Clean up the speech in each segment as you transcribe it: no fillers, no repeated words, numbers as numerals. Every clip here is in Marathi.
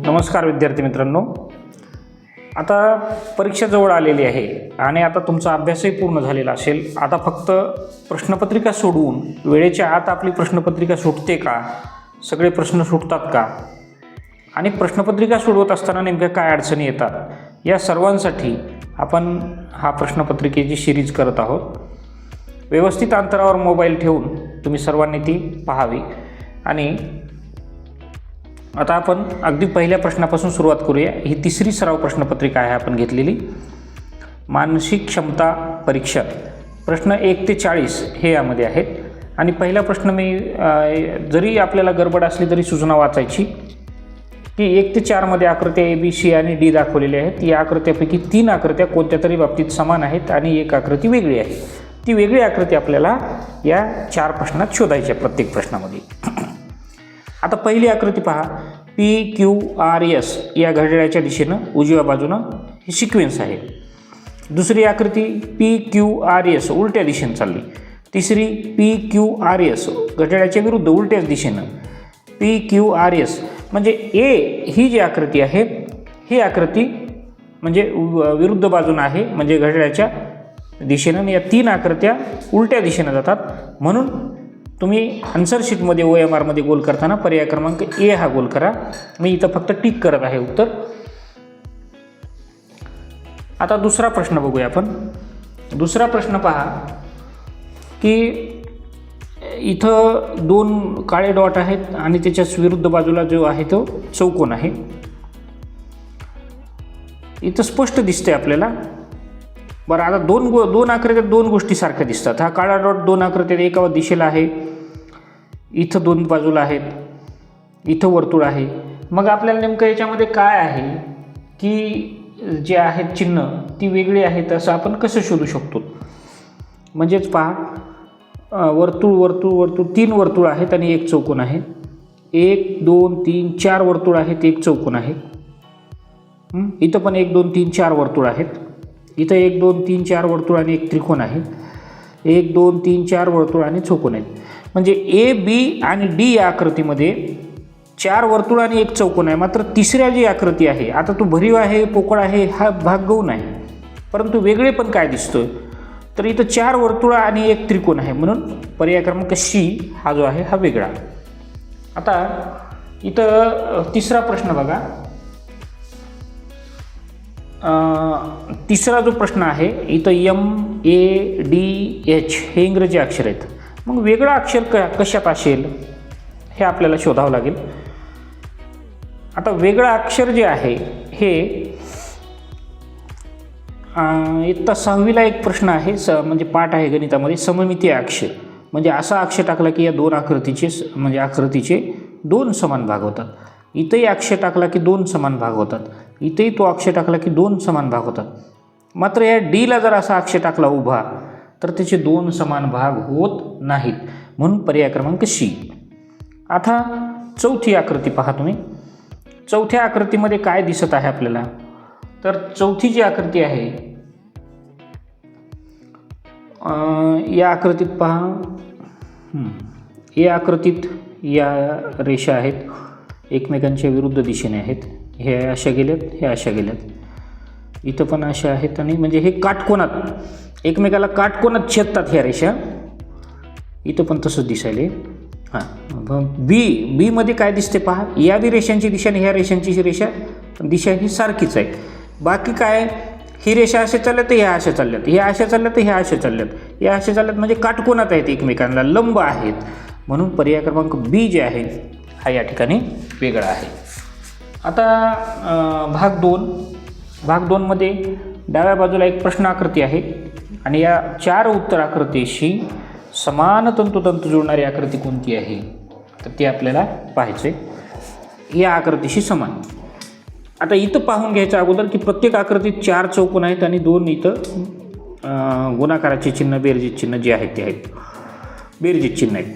नमस्कार विद्यार्थी मित्रांनो, आता परीक्षा जवळ आलेली आहे आणि आता तुमचा अभ्यासही पूर्ण झालेला असेल. आता फक्त प्रश्नपत्रिका सोडवून वेळेच्या आत आपली प्रश्नपत्रिका सुटते का, सगळे प्रश्न सुटतात का आणि प्रश्नपत्रिका सोडवत असताना नेमक्या काय अडचणी येतात, या सर्वांसाठी आपण हा प्रश्नपत्रिकेची सिरीज करत आहोत. व्यवस्थित अंतरावर मोबाईल ठेवून तुम्ही सर्वांनी ती पाहावी. आणि आता आपण अगदी पहिल्या प्रश्नापासून सुरुवात करूया. ही तिसरी सराव प्रश्नपत्रिका आहे आपण घेतलेली. मानसिक क्षमता परीक्षा प्रश्न 1 ते 40 हे यामध्ये आहेत. आणि पहिला प्रश्न मी जरी आपल्याला गडबड असली तरी सूचना वाचायची की 1 ते 4 मध्ये आकृत्या ABC आणि D दाखवलेल्या आहेत. या आकृत्यापैकी 3 आकृत्या कोणत्या तरी बाबतीत समान आहेत आणि एक आकृती वेगळी आहे. ती वेगळी आकृती आपल्याला या 4 प्रश्नात शोधायची आहे प्रत्येक प्रश्नामध्ये. आता पहिली आकृती पहा, PQRS या घड्याळाच्या दिशेनं उजव्या बाजूनं ही सिक्वेन्स आहे. दुसरी आकृती PQRS उलट्या दिशेनं चालली. तिसरी PQRS घड्याळाच्या विरुद्ध उलट्याच दिशेनं. PQRS म्हणजे A ही जी आकृती आहे ही आकृती म्हणजे विरुद्ध बाजूनं आहे, म्हणजे घड्याळाच्या दिशेनं. या 3 आकृत्या उलट्या दिशेनं जातात. म्हणून तुम्ही आन्सर शीटमध्ये OMR मध्ये गोल करताना पर्याय क्रमांक A हा गोल करा. मी इथं फक्त टिक करत आहे उत्तर. आता दुसरा प्रश्न बघूया आपण. दुसरा प्रश्न पहा की इथं 2 काळे डॉट आहेत आणि त्याच्या विरुद्ध बाजूला जो आहे तो चौकोन आहे. इथं स्पष्ट दिसतंय आपल्याला. बरं, आता दोन आकृत्यात 2 गोष्टी सारख्या दिसतात. हा काळा डॉट 2 आकृत्यात एका दिशेला आहे, इथं 2 बाजूला आहेत, इथं वर्तुळ आहे. मग आपल्याला नेमकं याच्यामध्ये काय आहे की जे आहेत चिन्ह ती वेगळी आहेत असं आपण कसं शोधू शकतो. म्हणजेच पहा, वर्तुळ वर्तुळ वर्तुळ 3 वर्तुळ आहेत आणि एक चौकोन आहे. 1 2 3 4 वर्तुळ आहेत, एक चौकोन आहे. इथं पण 1 2 3 4 वर्तुळ आहेत. इथं 1 2 3 4 वर्तुळ आणि एक त्रिकोण आहे. 1 2 3 4 वर्तुळ आणि चौकोन आहेत. म्हणजे A B आणि D या आकृतीमध्ये 4 वर्तुळ आणि एक चौकोन आहे. मात्र तिसऱ्या जी आकृती आहे, आता तो भरीव आहे, पोकळ आहे, हा भाग गौण आहे, परंतु वेगळे पण काय दिसतोय तर इथं 4 वर्तुळ आणि एक त्रिकोण आहे. म्हणून पर्याय क्रमांक C हा जो आहे हा वेगळा. आता इथं तिसरा प्रश्न बघा. तिसरा जो प्रश्न आहे इथं MADH हे इंग्रजी अक्षर आहेत. मग वेगळं अक्षर कशात असेल हे आपल्याला शोधावं लागेल. आता वेगळं अक्षर जे आहे हे इयत्ता 6वीला एक प्रश्न आहे, म्हणजे पाठ आहे गणितामध्ये, सममितीय अक्षर. म्हणजे असा अक्षर टाकला की या 2 आकृतीचे 2 समान भाग होतात. इथंही अक्षर टाकला की 2 समान भाग होतात. इथेही तो अक्षर टाकला की 2 समान भाग होतात. मात्र या Dला जर असा अक्षर टाकला उभा तर त्याचे 2 समान भाग होत नाहीत. म्हणून पर्याय क्रमांक C. आता चौथी आकृती पहा तुम्ही. चौथ्या आकृतीमध्ये काय दिसत आहे आपल्याला तर चौथी जी आकृती आहे या आकृतीत पहा, या आकृतीत या रेषा आहेत, एकमेकांच्या विरुद्ध दिशेने आहेत. हे अशा गेल्यात, हे अशा गेल्यात, इथं पण अशा आहेत. आणि म्हणजे हे काटकोनात एकमेकाला काटकोनात छेदतात ह्या रेषा. इथं पण तसंच दिसायले. बी मध्ये काय दिसते पहा, या बी रेषांची दिशा आणि ह्या रेषांची दिशा ही सारखीच आहे. बाकी काय, ही रेषा असे चालल्यात तर ह्या अशा चालल्यात, ह्या अशा चालल्यात तर ह्या अशा चालल्यात, या अशा चालल्यात, म्हणजे काटकोनात आहेत, एकमेकांना लंब आहेत. म्हणून पर्याय क्रमांक B जे आहे हा या ठिकाणी वेगळा आहे. आता भाग 2 मध्ये डाव्या बाजूला एक प्रश्न आकृती आहे आणि या 4 उत्तर आकृतीशी समान तंतोतंत जोडणारी आकृती कोणती आहे तर ती आपल्याला पाहायचे. या आकृतीशी समान. आता इथं पाहून घ्यायचं अगोदर की प्रत्येक आकृतीत 4 चौकोन आहेत आणि 2 इथं गुणाकाराचे चिन्ह, बेरजेचे चिन्ह जे आहेत ते आहेत, बेरजेचे चिन्ह आहेत.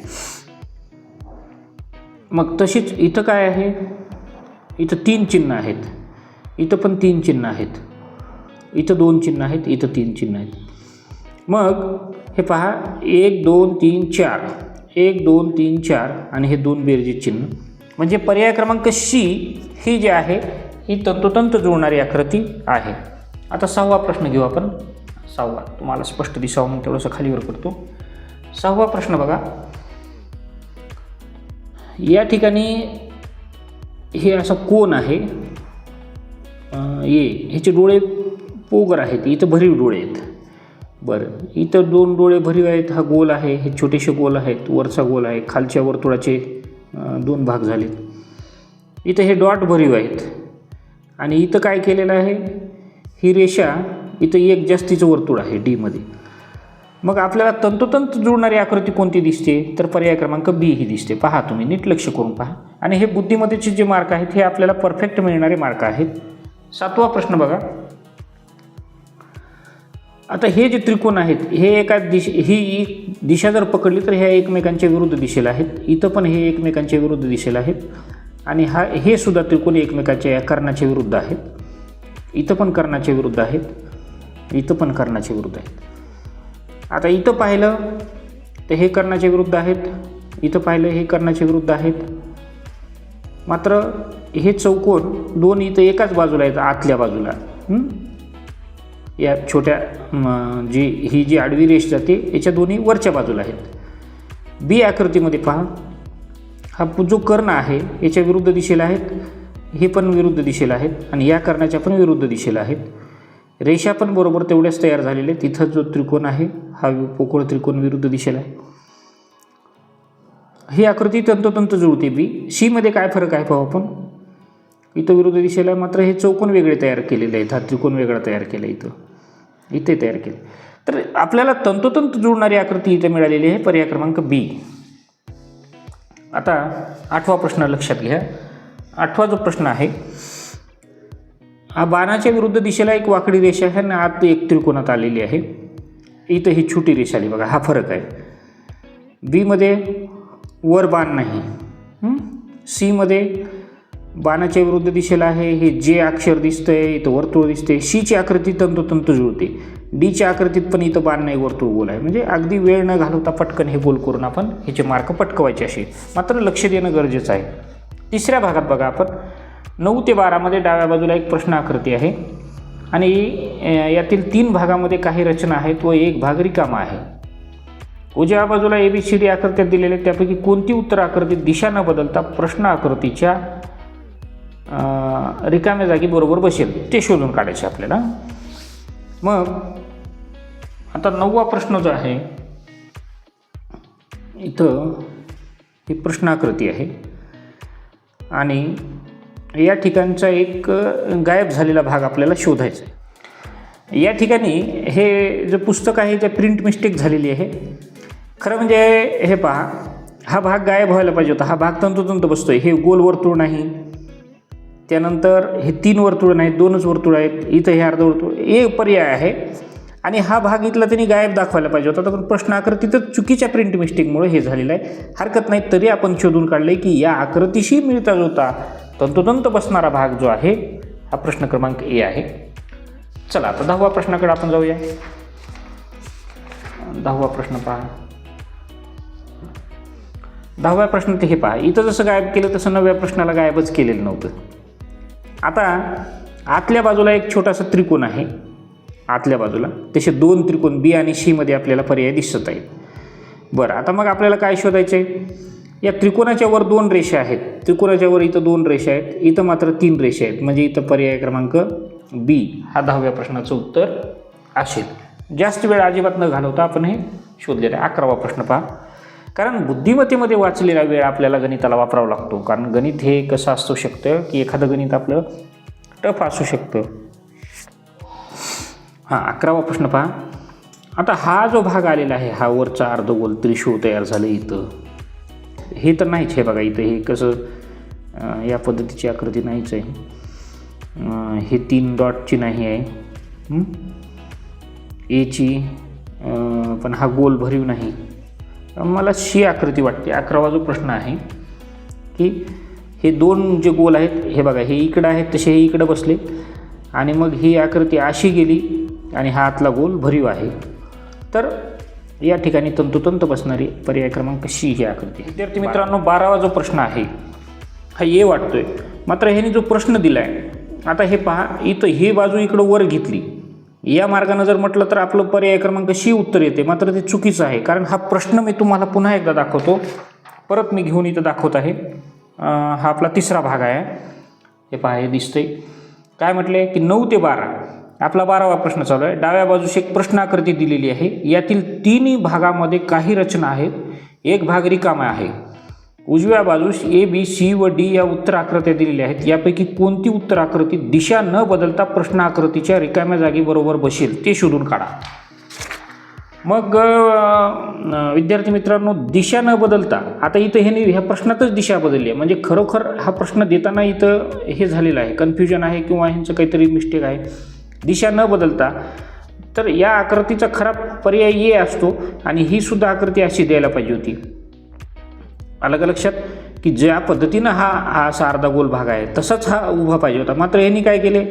मग तशीच इथं काय आहे, इथं 3 चिन्ह आहेत, इथं पण 3 चिन्ह आहेत, इथं 2 चिन्ह आहेत, इथं 3 चिन्ह आहेत. मग हे पहा, 1 2 3 4, 1 2 3 4 आणि हे 2 बेरजेचे चिन्ह. म्हणजे पर्याय क्रमांक C ही जी आहे ही तंतोतंत जुळणारी आकृती आहे. आता 6वा प्रश्न घेऊ आपण. 6वा तुम्हाला स्पष्ट दिसावं म्हणून थोडंसं खालीवर करतो. 6वा प्रश्न बघा. या ठिकाणी हे असं कोन आहे, ह्याचे डोळे पोगर आहेत, इथं भरीव डोळे आहेत. बरं, इथं 2 डोळे भरीव आहेत, हा गोल आहे, हे छोटेसे गोल आहेत, वरचा गोल आहे, खालच्या वर्तुळाचे 2 भाग झाले. इथं हे डॉट भरीव आहेत आणि इथं काय केलेलं आहे, ही रेषा इथं एक जास्तीचं वर्तुळ आहे डीमध्ये. मग आपल्याला तंतोतंत जुळणारी आकृती कोणती दिसते, तर पर्याय क्रमांक बी ही दिसते. पहा तुम्ही नीट लक्ष करून पहा. आणि हे बुद्धिमत्तेचे जे मार्क आहेत हे आपल्याला परफेक्ट मिळणारे मार्क आहेत. 7वा प्रश्न बघा. आता हे जे त्रिकोण आहेत हे एका ही दिशा जर पकडली तर ह्या एकमेकांच्या विरुद्ध दिशेला आहेत. इथं पण हे एकमेकांच्या विरुद्ध दिशेला आहेत आणि हे सुद्धा त्रिकोण एकमेकांच्या या कर्णाच्या विरुद्ध आहेत. इथं पण कर्णाच्या विरुद्ध आहेत, इथं पण कर्णाच्या विरुद्ध आहेत. आता इथं पाहिलं तर हे कर्णाच्या विरुद्ध आहेत, इथं पाहिलं हे कर्णाच्या विरुद्ध आहेत. मात्र हे चौकोन 2 इथं एकाच बाजूला आहेत, आतल्या बाजूला. या छोट्या ही जी आडवी रेष जाते याच्या दोन्ही वरच्या बाजूला आहेत. बी आकृतीमध्ये पहा, हा जो कर्ण आहे याच्या विरुद्ध दिशेला आहेत, हे पण विरुद्ध दिशेला आहेत आणि या कर्णाच्या पण विरुद्ध दिशेला आहेत. रेषा पण बरोबर तेवढ्याच तयार झालेले. तिथं जो त्रिकोण आहे हा पोकळ त्रिकोण विरुद्ध दिशेला आहे. ही आकृती तंतोतंत जुळते. बी. सी मध्ये काय फरक आहे पाहू आपण. इथं विरुद्ध दिशेला मात्र हे चौकोन वेगळे तयार केलेले आहेत, हा त्रिकोण वेगळा तयार केला, इथे तयार केले. तर आपल्याला तंतोतंत जुळणारी आकृती इथे मिळालेली आहे, पर्याय क्रमांक बी. आता 8वा प्रश्न लक्षात घ्या. 8वा जो प्रश्न आहे हा बाणाच्या विरुद्ध दिशेला एक वाकडी रेषा आहे आणि आत एक त्रिकोणात आलेली आहे. इथं ही छोटी रेषा आली बघा, हा फरक आहे. बी मध्ये वर बाण नाही, सी मध्ये बाणाच्या विरुद्ध दिशेला आहे, हे जे अक्षर दिसतंय इथं वर्तुळ दिसते. शीची आकृती तंतोतंत जुळते. डीच्या आकृतीत पण इथं बाण नाही, वर्तुळ गोल आहे. म्हणजे अगदी वेळ न घालवता पटकन हे गोल करून आपण ह्याचे मार्क पटकवायचे असे, मात्र लक्ष देणं गरजेचं आहे. 3ऱ्या भागात बघा आपण 9 ते 12 मध्ये डाव्या बाजूला एक प्रश्न आकृती आहे आणि यातील 3 भागामध्ये काही रचना आहेत व एक भाग रिकामा आहे. उजव्या बाजूला ABCD आकृत्यात दिलेले त्यापैकी कोणती उत्तर आकृती दिशा न बदलता प्रश्न आकृतीच्या रिकाम्या जागी बरोबर बसेल ते शोधून काढायचे आपल्याला. मग आता 9वा प्रश्न जो आहे इथं ही प्रश्नाकृती आहे आणि या ठिकाणचा एक गायब झालेला भाग आपल्याला शोधायचा आहे. या ठिकाणी हे जे पुस्तक आहे ते प्रिंट मिस्टेक झालेली आहे. खरं म्हणजे हे पहा, हा भाग गायब व्हायला पाहिजे होता. हा भाग तंतोतंत बसतोय. हे गोल वर्तुळ नाही, त्यानंतर हे 3 वर्तुळ नाहीत, 2च वर्तुळ आहेत. इथं हे अर्धवर्तुळ एक पर्याय आहे आणि हा भाग इथला त्यांनी गायब दाखवायला पाहिजे होता. तर पण प्रश्न आकृतीतच चुकीच्या प्रिंट मिस्टेकमुळे हे झालेलं आहे. हरकत नाही, तरी आपण शोधून काढले की या आकृतीशी मिळता जुळता तंतोतंत बसणारा भाग जो आहे हा प्रश्न क्रमांक ए आहे. चला आता 10वा प्रश्नाकडे आपण जाऊया. 10वा प्रश्न पहा. 10व्या प्रश्नात हे पहा, इथं जसं गायब केलं तसं 9व्या प्रश्नाला गायबच केलेलं नव्हतं. आता आतल्या बाजूला एक छोटासा त्रिकोण आहे, आतल्या बाजूला तसे 2 त्रिकोण बी आणि सी मध्ये आपल्याला पर्याय दिसत आहेत. बरं, आता मग आपल्याला काय शोधायचं आहे. या त्रिकोणाच्या वर 2 रेषा आहेत. त्रिकोणाच्या वर इथं 2 रेषा आहेत, इथं मात्र 3 रेषा आहेत. म्हणजे इथं पर्याय क्रमांक बी हा 10व्या प्रश्नाचं उत्तर असेल. जास्त वेळ अजिबात न घालवता आपण हे शोधलेलं आहे. 11वा प्रश्न पहा. कारण बुद्धिमत्तेमध्ये वाचलेला वेळ आपल्याला गणिताला वापरावा लागतो. कारण गणित हे कसं असू शकतं की एखादं गणित आपलं टफ असू शकतं. हां, 11वा प्रश्न पहा. आता हा जो भाग आलेला आहे, हा वरचा अर्धगोल त्रिशूळ तयार झालं इथं, हे तर नाहीच. हे बघा इथं हे कसं या पद्धतीची आकृती नाहीच आहे. हे 3 डॉटची नाही आहे, एची पण हा गोल भरीव नाही. मला शी आकृती वाटते. 11वा जो प्रश्न आहे की हे 2 जे गोल आहेत, हे बघा हे इकडं आहेत तसे हे इकडं बसले आणि मग ही आकृती अशी गेली आणि हा आतला गोल भरीव आहे. तर या ठिकाणी तंतोतंत बसणारी पर्याय क्रमांक सी ही आकृती. विद्यार्थी मित्रांनो, 12वा जो प्रश्न आहे हा ए वाटतोय. मात्र ह्याने जो प्रश्न दिला आहे, आता हे पहा, इथं ही बाजू इकडं वर घेतली, या मार्गानं जर म्हटलं तर आपलं पर्याय क्रमांक सी उत्तर येते, मात्र ते चुकीचं आहे. कारण हा प्रश्न मी तुम्हाला पुन्हा एकदा दाखवतो, परत मी घेऊन इथं दाखवत आहे. हा आपला तिसरा भाग आहे. हे पहा, हे दिसतंय काय म्हटले की 9 ते 12 आपला 12वा प्रश्न चालू आहे. डाव्या बाजूस एक प्रश्नाकृती दिलेली आहे, यातील तिन्ही भागामध्ये काही रचना आहेत, एक भाग रिकामा आहे. उजव्या बाजूस ए, बी, सी व डी या उत्तराकृत्या दिलेल्या आहेत. यापैकी कोणती उत्तराकृती दिशा न बदलता प्रश्नाकृतीच्या रिकाम्या जागी बरोबर बसेल ते शोधून काढा. मग विद्यार्थी मित्रांनो, दिशा न बदलता, आता इथं ह्या प्रश्नातच दिशा बदलली आहे, म्हणजे खरोखर हा प्रश्न देताना इथं हे झालेलं आहे, कन्फ्युजन आहे किंवा ह्यांचं काहीतरी मिस्टेक आहे. दिशा न बदलता, तर या आकृतीचा खरा पर्याय ए असतो आणि ही सुद्धा आकृती अशी द्यायला पाहिजे होती. आलं का लक्षात की ज्या पद्धतीनं हा असा अर्धा गोल भाग आहे तसाच हा उभा पाहिजे होता. मात्र यांनी काय केले,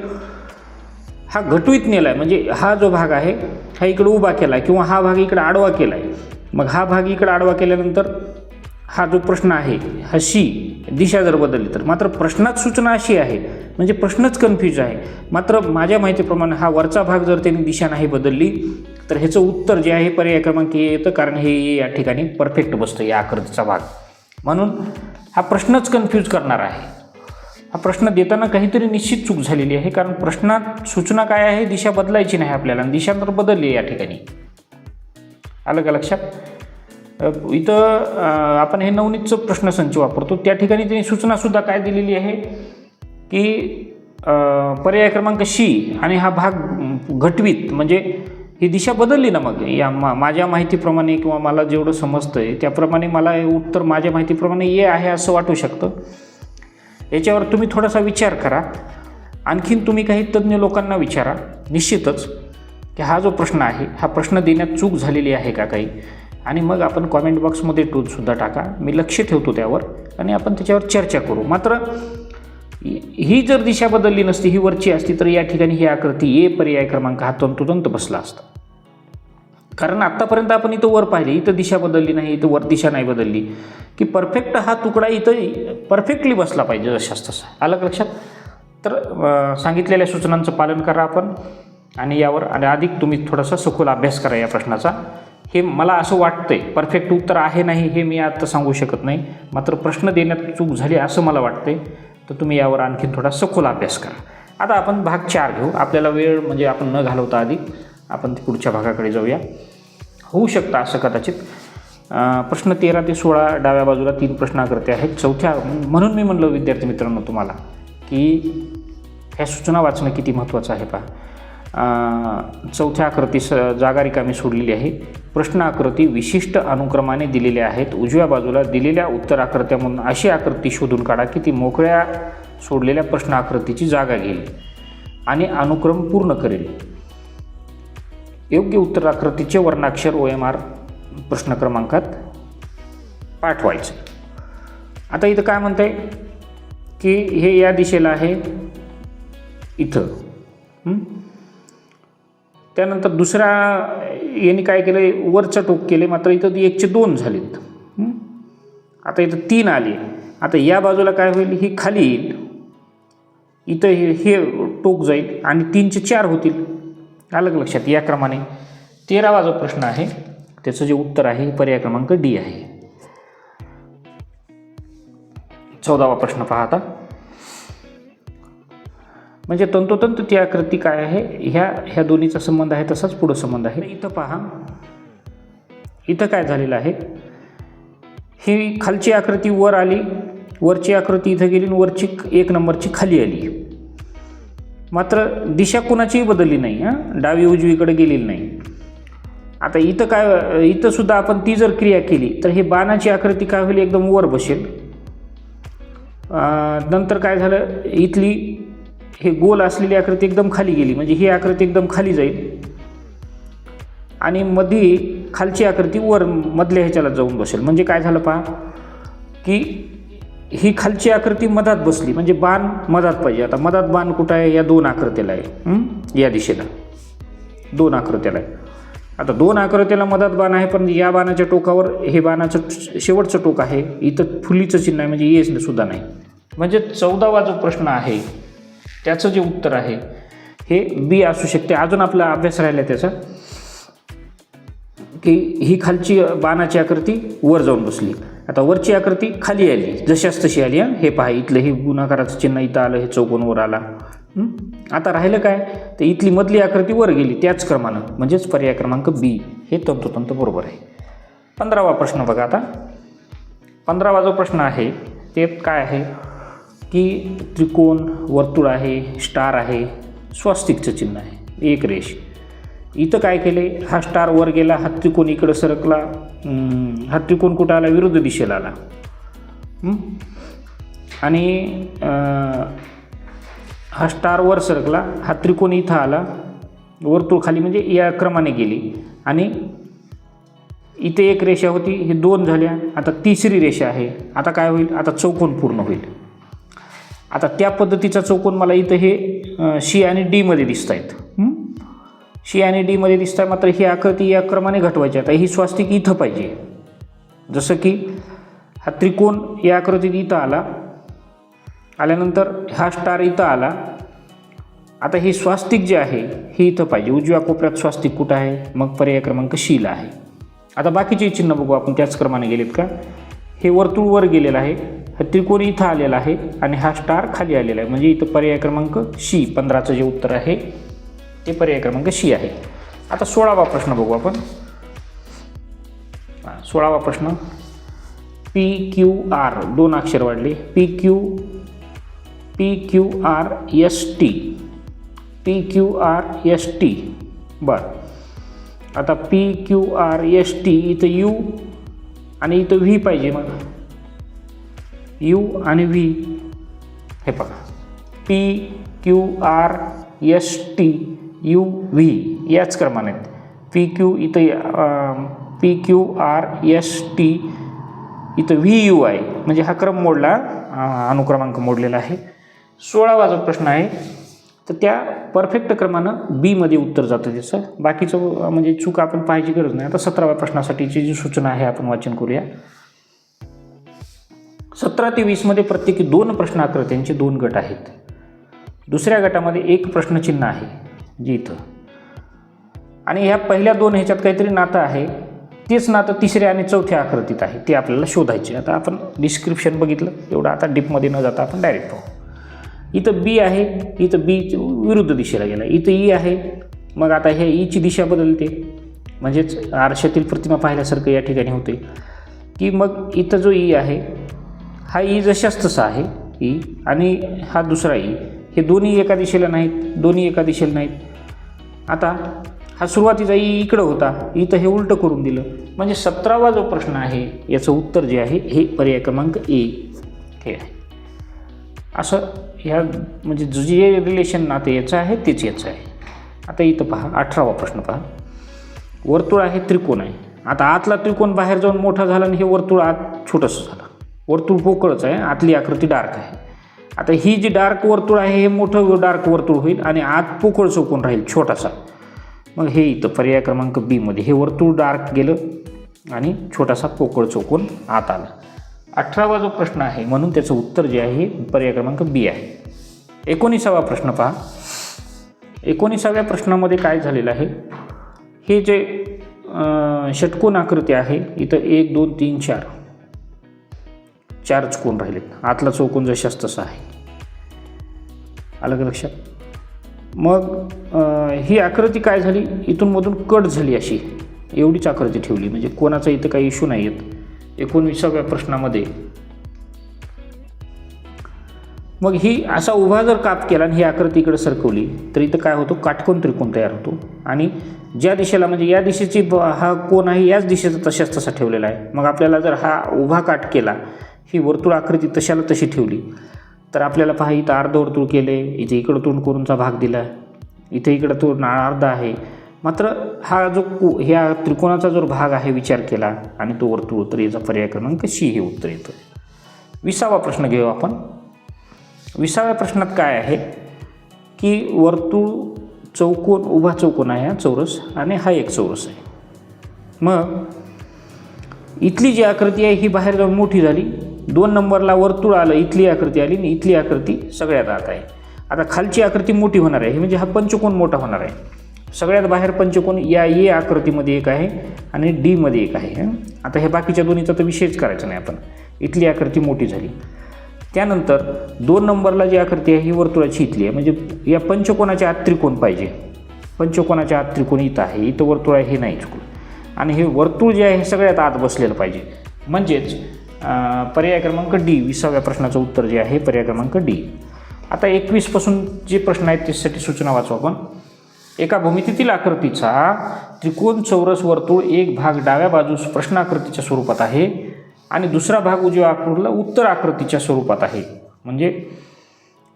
हा घटवीत नेला आहे, म्हणजे हा जो भाग आहे हा इकडे उभा केला आहे किंवा हा भाग इकडे आडवा केला आहे. मग हा भाग इकडे आडवा केल्यानंतर हा जो प्रश्न आहे हा सी, दिशा जर बदलली तर, मात्र प्रश्नात सूचना अशी आहे, म्हणजे प्रश्नच कन्फ्यूज आहे. मात्र माझ्या माहितीप्रमाणे हा वरचा भाग जर त्यांनी दिशा नाही बदलली तर ह्याचं उत्तर जे आहे पर्याय क्रमांक ए येतं, कारण हे या ठिकाणी परफेक्ट बसतं या आकृतीचा भाग. म्हणून हा प्रश्नच कन्फ्यूज करणार आहे. हा प्रश्न देताना काहीतरी निश्चित चूक झालेली आहे, कारण प्रश्नात सूचना काय आहे, दिशा बदलायची नाही आपल्याला, दिशा तर बदलली या ठिकाणी. आलं का लक्षात. इथं आपण हे नवनीतचं प्रश्नसंच वापरतो, त्या ठिकाणी त्यांनी सूचनासुद्धा काय दिलेली आहे की पर्याय क्रमांक सी आणि हा भाग घटवीत, म्हणजे ही दिशा बदलली ना. मग या माझ्या माहितीप्रमाणे किंवा मला जेवढं समजतं आहे त्याप्रमाणे मला हे उत्तर माझ्या माहितीप्रमाणे ए आहे असं वाटू शकतं. याच्यावर तुम्ही थोडासा विचार करा, आणखीन तुम्ही काही तज्ज्ञ लोकांना विचारा निश्चितच की हा जो प्रश्न आहे हा प्रश्न देण्यात चूक झालेली आहे का काही, आणि मग आपण कॉमेंट बॉक्समध्ये टूलसुद्धा टाका, मी लक्ष ठेवतो त्यावर आणि आपण त्याच्यावर चर्चा करू. मात्र ही जर दिशा बदलली नसती, ही वरची असती, तर या ठिकाणी ही आकृती ए पर्याय क्रमांक हा तंतोतंत बसला असता. कारण आत्तापर्यंत आपण इथं वर पाहिले, इथं दिशा बदलली नाही, इथं वर दिशा नाही बदलली, की परफेक्ट हा तुकडा इथं परफेक्टली बसला पाहिजे जशाच तसा. आलं लक्षात. तर सांगितलेल्या सूचनांचं पालन करा आपण, आणि यावर आणि अधिक तुम्ही थोडासा सखोल अभ्यास करा या प्रश्नाचा. हे मला असं वाटतंय, परफेक्ट उत्तर आहे नाही हे मी आता सांगू शकत नाही, मात्र प्रश्न देण्यात चूक झाली असं मला वाटतंय. तर तुम्ही यावर आणखी थोडा सखोल अभ्यास करा. आता आपण भाग 4 घेऊ. आपल्याला वेळ म्हणजे आपण न घालवता आधी आपण पुढच्या भागाकडे जाऊया. होऊ शकतं असं कदाचित. प्रश्न 13 ते 16 डाव्या बाजूला 3 प्रश्नाकृती आहेत. चौथ्या, म्हणून मी म्हणलं विद्यार्थी मित्रांनो तुम्हाला की ह्या सूचना वाचणं किती महत्त्वाचं आहे पहा. चौथ्या आकृतीस जागा रिकामी सोडलेली आहे. प्रश्न आकृती विशिष्ट अनुक्रमाने दिलेल्या आहेत. उजव्या बाजूला दिलेल्या उत्तर आकृत्यामधून अशी आकृती शोधून काढा की ती मोकळ्या सोडलेल्या प्रश्न आकृतीची जागा घेईल आणि अनुक्रम पूर्ण करेल. योग्य उत्तर आकृतीचे वर्णाक्षर OMR प्रश्न क्रमांकात पाठवायचे. आता इथं काय म्हणत आहे की हे या दिशेला आहे इथं. त्यानंतर दुसरा यांनी काय केलं, वरचं टोक केले, मात्र इथं 1चे 2 झालेत. आता इथं 3 आले. आता या बाजूला काय होईल, ही खाली येईल, इथं हे टोक जाईल आणि 3चे 4 होतील. अलग लक्षात. या क्रमाने 13वा जो प्रश्न आहे त्याचं जे उत्तर आहे पर्याय क्रमांक डी आहे. 14वा प्रश्न पहा आता. म्हणजे तंतोतंत ती आकृती काय आहे, ह्या दोन्हीचा संबंध आहे तसाच पुढं संबंध आहे. इथं पहा, इथं काय झालेलं आहे, ही खालची आकृती वर आली, वरची आकृती इथं गेली, वरची 1 नंबरची खाली आली. मात्र दिशा कोणाचीही बदलली नाही, डावी उजवीकडे गेलेली नाही. आता इथं काय, इथं सुद्धा आपण ती जर क्रिया केली तर ही बाणाची आकृती काय होईल, एकदम वर बसेल. नंतर काय झालं, इथली हे गोल असलेली आकृती एकदम खाली गेली, म्हणजे ही आकृती एकदम खाली जाईल आणि मध्ये खालची आकृती वर मधल्या ह्याच्याला जाऊन बसेल. म्हणजे काय झालं पहा की ही खालची आकृती मधात बसली, म्हणजे बाण मधात पाहिजे. आता मधात बाण कुठं आहे, या 2 आकृतीला आहे, या दिशेला 2 आकृतीला आहे. आता 2 आकृतीला मधात बाण आहे, पण या बाणाच्या टोकावर हे बाणाचं शेवटचं टोक आहे, इथं फुलीचं चिन्ह आहे, म्हणजे ये सुद्धा नाही. म्हणजे 14वा जो प्रश्न आहे त्याचं जे उत्तर आहे हे बी असू शकते. अजून आपला अभ्यास राहिला त्याचा की ही खालची बाणाची आकृती वर जाऊन बसली, आता वरची आकृती खाली आली, जशाच तशी आली. हे पहा, इथलं हे गुणाकाराचं चिन्ह इथं आलं, हे चौकोन वर आला. आता राहिलं काय, तर इथली मधली आकृती वर गेली त्याच क्रमानं, म्हणजेच पर्याय क्रमांक बी हे तंतोतंत बरोबर आहे. 15वा प्रश्न बघा. आता 15वा जो प्रश्न आहे ते काय आहे की त्रिकोण, वर्तुळ आहे, स्टार आहे, स्वास्तिकचं चिन्ह आहे, एक रेष. इथं काय केले, हा स्टार वर गेला, हा त्रिकोण इकडं सरकला, हा त्रिकोण कुठं आला, विरुद्ध दिशेला आला. आणि हा स्टार वर सरकला, हा त्रिकोण इथं आला, वर्तुळ खाली, म्हणजे या क्रमाने गेली. आणि इथे एक रेषा होती, हे 2 झाल्या, आता तिसरी रेषा आहे. आता काय होईल, आता चौकोन पूर्ण होईल. आता त्या पद्धतीचा चौकोन मला इथं हे सी आणि डी मध्ये दिसत आहेत. सी आणि डी मध्ये दिसत आहे, मात्र ही आकृती या क्रमाने घटवायची. आता ही स्वास्तिक इथं पाहिजे, जसं की हा त्रिकोण या आकृतीत इथं आला, आल्यानंतर हा स्टार इथं आला. आता हे स्वास्तिक जे आहे हे इथं पाहिजे. उजव्या कोपऱ्यात स्वास्तिक कुठं आहे, मग पर्याय क्रमांक सी ला आहे. आता बाकीचे चिन्ह बघू आपण त्याच क्रमाने गेलेत का. हे वर्तुळ वर गेलेलं आहे, हा त्रिकोण इथं आलेला आहे आणि हा स्टार खाली आलेला आहे, म्हणजे इथं पर्याय क्रमांक सी 15चं जे उत्तर आहे ते पर्याय क्रमांक सी आहे. आता 16वा प्रश्न बघू आपण. 16वा प्रश्न, PQR 2 अक्षर वाढले, PQRST PQRST. बरं, आता PQRST इथं U आणि इथं V पाहिजे. मग U आणि V हे बघा, PQRST UV याच क्रमाने PQ इथं PQRST इथं VU आहे, म्हणजे हा क्रम मोडला, अनुक्रमांक मोडलेला आहे. 16वा जो प्रश्न आहे तर त्या परफेक्ट क्रमानं बी मध्ये उत्तर जातं त्याचं. बाकीचं म्हणजे चूक आपण पाहायची गरज नाही. आता 17व्या प्रश्नासाठीची जी सूचना आहे आपण वाचन करूया. 17 ते 20 मध्ये प्रत्येकी 2 प्रश्न आकृत्यांचे 2 गट आहेत. दुसऱ्या गटामध्ये 1 प्रश्नचिन्ह आहे जे इथं, आणि ह्या पहिल्या 2 ह्याच्यात काहीतरी नातं आहे. तेच नातं तिसऱ्या आणि चौथ्या आकृतीत आहे, ते आपल्याला शोधायचे. आता आपण डिस्क्रिप्शन बघितलं एवढं, आता डीपमध्ये न जाता आपण डायरेक्ट पाहू. इथं बी आहे, इथं बी विरुद्ध दिशेला गेला, इथं ई आहे. मग आता हे ईची दिशा बदलते, म्हणजेच आरशातील प्रतिमा पाहिल्यासारखं या ठिकाणी होते की मग इथं जो ई आहे हा ई जशाच तसा आहे ई, आणि हा दुसरा ई, हे दोन्ही एका दिशेला नाहीत, दोन्ही एका दिशेला नाहीत. आता हा सुरुवातीचा ई इकडं होता, इथं हे उलटं करून दिलं, म्हणजे 17वा जो प्रश्न आहे याचं उत्तर जे आहे हे पर्याय क्रमांक ए हे आहे. असं ह्या म्हणजे जे रिलेशन नाते याचं आहे तेच याचं आहे. आता इथं पहा 18वा प्रश्न पहा. वर्तुळ आहे, त्रिकोण आहे. आता आतला त्रिकोण बाहेर जाऊन मोठा झाला आणि हे वर्तुळ आत छोटंसं झालं. वर्तुळ पोकळच आहे, आतली आकृती डार्क आहे. आता ही जी डार्क वर्तुळ आहे हे मोठं डार्क वर्तुळ होईल आणि आत पोकळ चौकोन राहील छोटासा. मग हे इथं पर्याय क्रमांक बी मध्ये हे वर्तुळ डार्क गेलं आणि छोटासा पोकळ चौकोन आत आला. 18वा जो प्रश्न आहे म्हणून त्याचं उत्तर जे आहे हे पर्याय क्रमांक बी आहे. 19वा प्रश्न पहा. 19व्या प्रश्नामध्ये काय झालेलं आहे, हे जे षटकोन आकृती आहे इथं 1 2 3 4 चौकोन राहिलेत. आतला चौकोन जशाच तसा आहे, आलं का लक्षात. मग ही आकृती काय झाली, इथून मधून कट झाली, अशी एवढीच आकृती ठेवली, म्हणजे कोणाचा इथं काही इश्यू नाही येत. 19व्या प्रश्नामध्ये मग ही असा उभा जर काप केला आणि ही आकृती इकडे सरकवली तर इथं काय होतं, काटकोन त्रिकोण तयार होतो. आणि ज्या दिशेला म्हणजे या दिशेची हा कोण आहे याच दिशेचा तशाच तसा ठेवलेला आहे. मग आपल्याला जर हा उभा काट केला, ही वर्तुळ आकृती तशाला तशी ठेवली तर आपल्याला पहा इथं अर्धवर्तुळ केले, इथे इकडं तोंड करूनचा भाग दिला, इथे इकडं तो अर्धा आहे. मात्र हा जो ह्या त्रिकोणाचा जो भाग आहे विचार केला आणि तो वर्तुळ, तर याचा पर्याय क्रमांक सी हे उत्तर येतं. 20वा प्रश्न घेऊ आपण. 20व्या प्रश्नात काय आहे की वर्तुळ चौकोन, उभा चौकोन आहे हा चौरस, आणि हा एक चौरस आहे. मग इथली जी आकृती आहे ही बाहेर जाऊन मोठी झाली, 2 नंबरला वर्तुळ आलं, इथली आकृती आली आणि इथली आकृती सगळ्यात आत आहे. आता खालची आकृती मोठी होणार आहे, म्हणजे हा पंचकोन मोठा होणार आहे. सगळ्यात बाहेर पंचकोन या ए आकृतीमध्ये एक आहे आणि डी मध्ये एक आहे. आता हे बाकीच्या दोन्हीचा तर विषयच करायचा नाही आपण. इथली आकृती मोठी झाली. त्यानंतर 2 नंबरला जी आकृती आहे ही वर्तुळाची इथली आहे, म्हणजे या पंचकोनाच्या आत त्रिकोण पाहिजे. पंचकोनाच्या आत त्रिकोण इथं आहे, इथं वर्तुळ आहे, हे नाही चुकलं. आणि हे वर्तुळ जे आहे हे सगळ्यात आत बसलेलं पाहिजे. म्हणजेच पर्याय क्रमांक डी, 20व्या प्रश्नाचं उत्तर जे आहे पर्याय क्रमांक डी. आता 21 पासून जे प्रश्न आहेत त्यासाठी सूचना वाचू आपण. एका भूमितीतील आकृतीचा त्रिकोण, चौरस, वर्तुळ एक भाग डाव्या बाजूस प्रश्नाकृतीच्या स्वरूपात आहे आणि दुसरा भाग उजव्या आकृतीला उत्तर आकृतीच्या स्वरूपात आहे. म्हणजे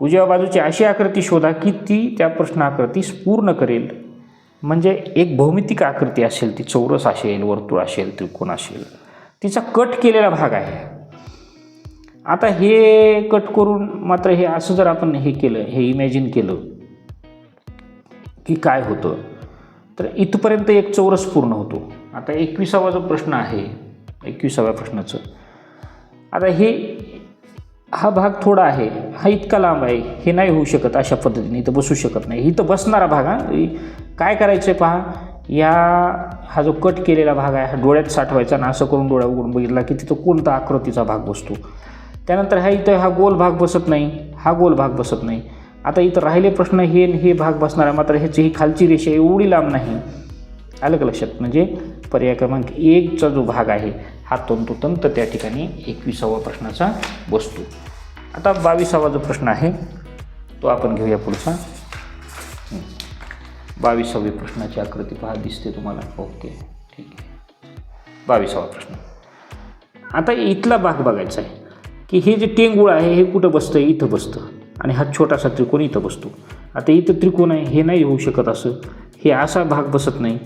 उजव्या बाजूची अशी आकृती शोधा की ती त्या प्रश्नाकृतीस पूर्ण करेल. म्हणजे एक भौमितिक आकृती असेल, ती चौरस असेल, वर्तुळ असेल, त्रिकोण असेल, तिचा कट केलेला भाग आहे. आता हे कट करून मात्र हे असं जर आपण हे केलं, हे इमॅजिन केलं की काय होतं, तर इथपर्यंत एक चौरस पूर्ण होतो. आता 21वा जो प्रश्न आहे, 21व्या प्रश्नाचं, आता हा भाग थोडा आहे, हा इतका लांब आहे, हे नाही होऊ शकत अशा पद्धतीने, इथं बसू शकत नाही. इथं बसणारा भाग, काय करायचं आहे पहा, हा जो कट केलेला भाग आहे हा डोळ्यात साठवायचा आणि असं करून डोळ्या उघडून बघितला की तिथं कोणता आकृतीचा भाग बसतो. त्यानंतर इथं हा गोल भाग बसत नाही, हा गोल भाग बसत नाही. आता इथं राहिले प्रश्न हे भाग बसणार आहे, मात्र ह्याची ही खालची रेषा एवढी लांब नाही. आलं का लक्षात? म्हणजे पर्याय क्रमांक 1चा जो भाग आहे हा तंतोतंत त्या ठिकाणी 21व्या प्रश्नाचा बसतो. आता 22वा जो प्रश्न आहे तो आपण घेऊया पुढचा. 22व्या प्रश्नाची आकृती पहा, दिसते तुम्हाला? ओके, ठीक आहे. 22वा प्रश्न. आता इथला भाग बघायचा आहे की हे जे टेंगुळ आहे हे कुठं बसतं? इथं बसतं. आणि हा छोटासा त्रिकोण इथं बसतो. आता इथं त्रिकोण आहे, हे नाही होऊ शकत असं, हे असा भाग बसत नाही.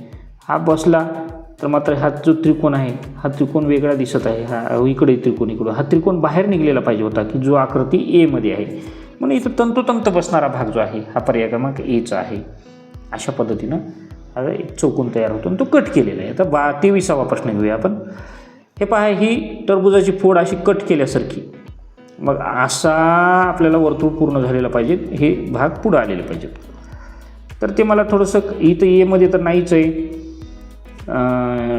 हा बसला तर मात्र हा जो त्रिकोण आहे हा त्रिकोण वेगळा दिसत आहे. हा इकडे त्रिकोण, इकडं हा त्रिकोण बाहेर निघलेला पाहिजे होता की जो आकृती एमध्ये आहे. म्हणून इथं तंतोतंत बसणारा भाग जो आहे हा पर्याय क्रमांक एचा आहे. अशा पद्धतीनं आता एक चौकोन तयार होतो आणि तो कट केलेला आहे. आता 23वा प्रश्न घेऊया आपण. हे पहा, ही टरबुजाची फोड अशी कट केल्यासारखी, मग असा आपल्याला वर्तुळ पूर्ण झालेला पाहिजे, हे भाग पुढं आलेले पाहिजेत. तर ते मला थोडंसं इथं एमध्ये तर नाहीच आहे,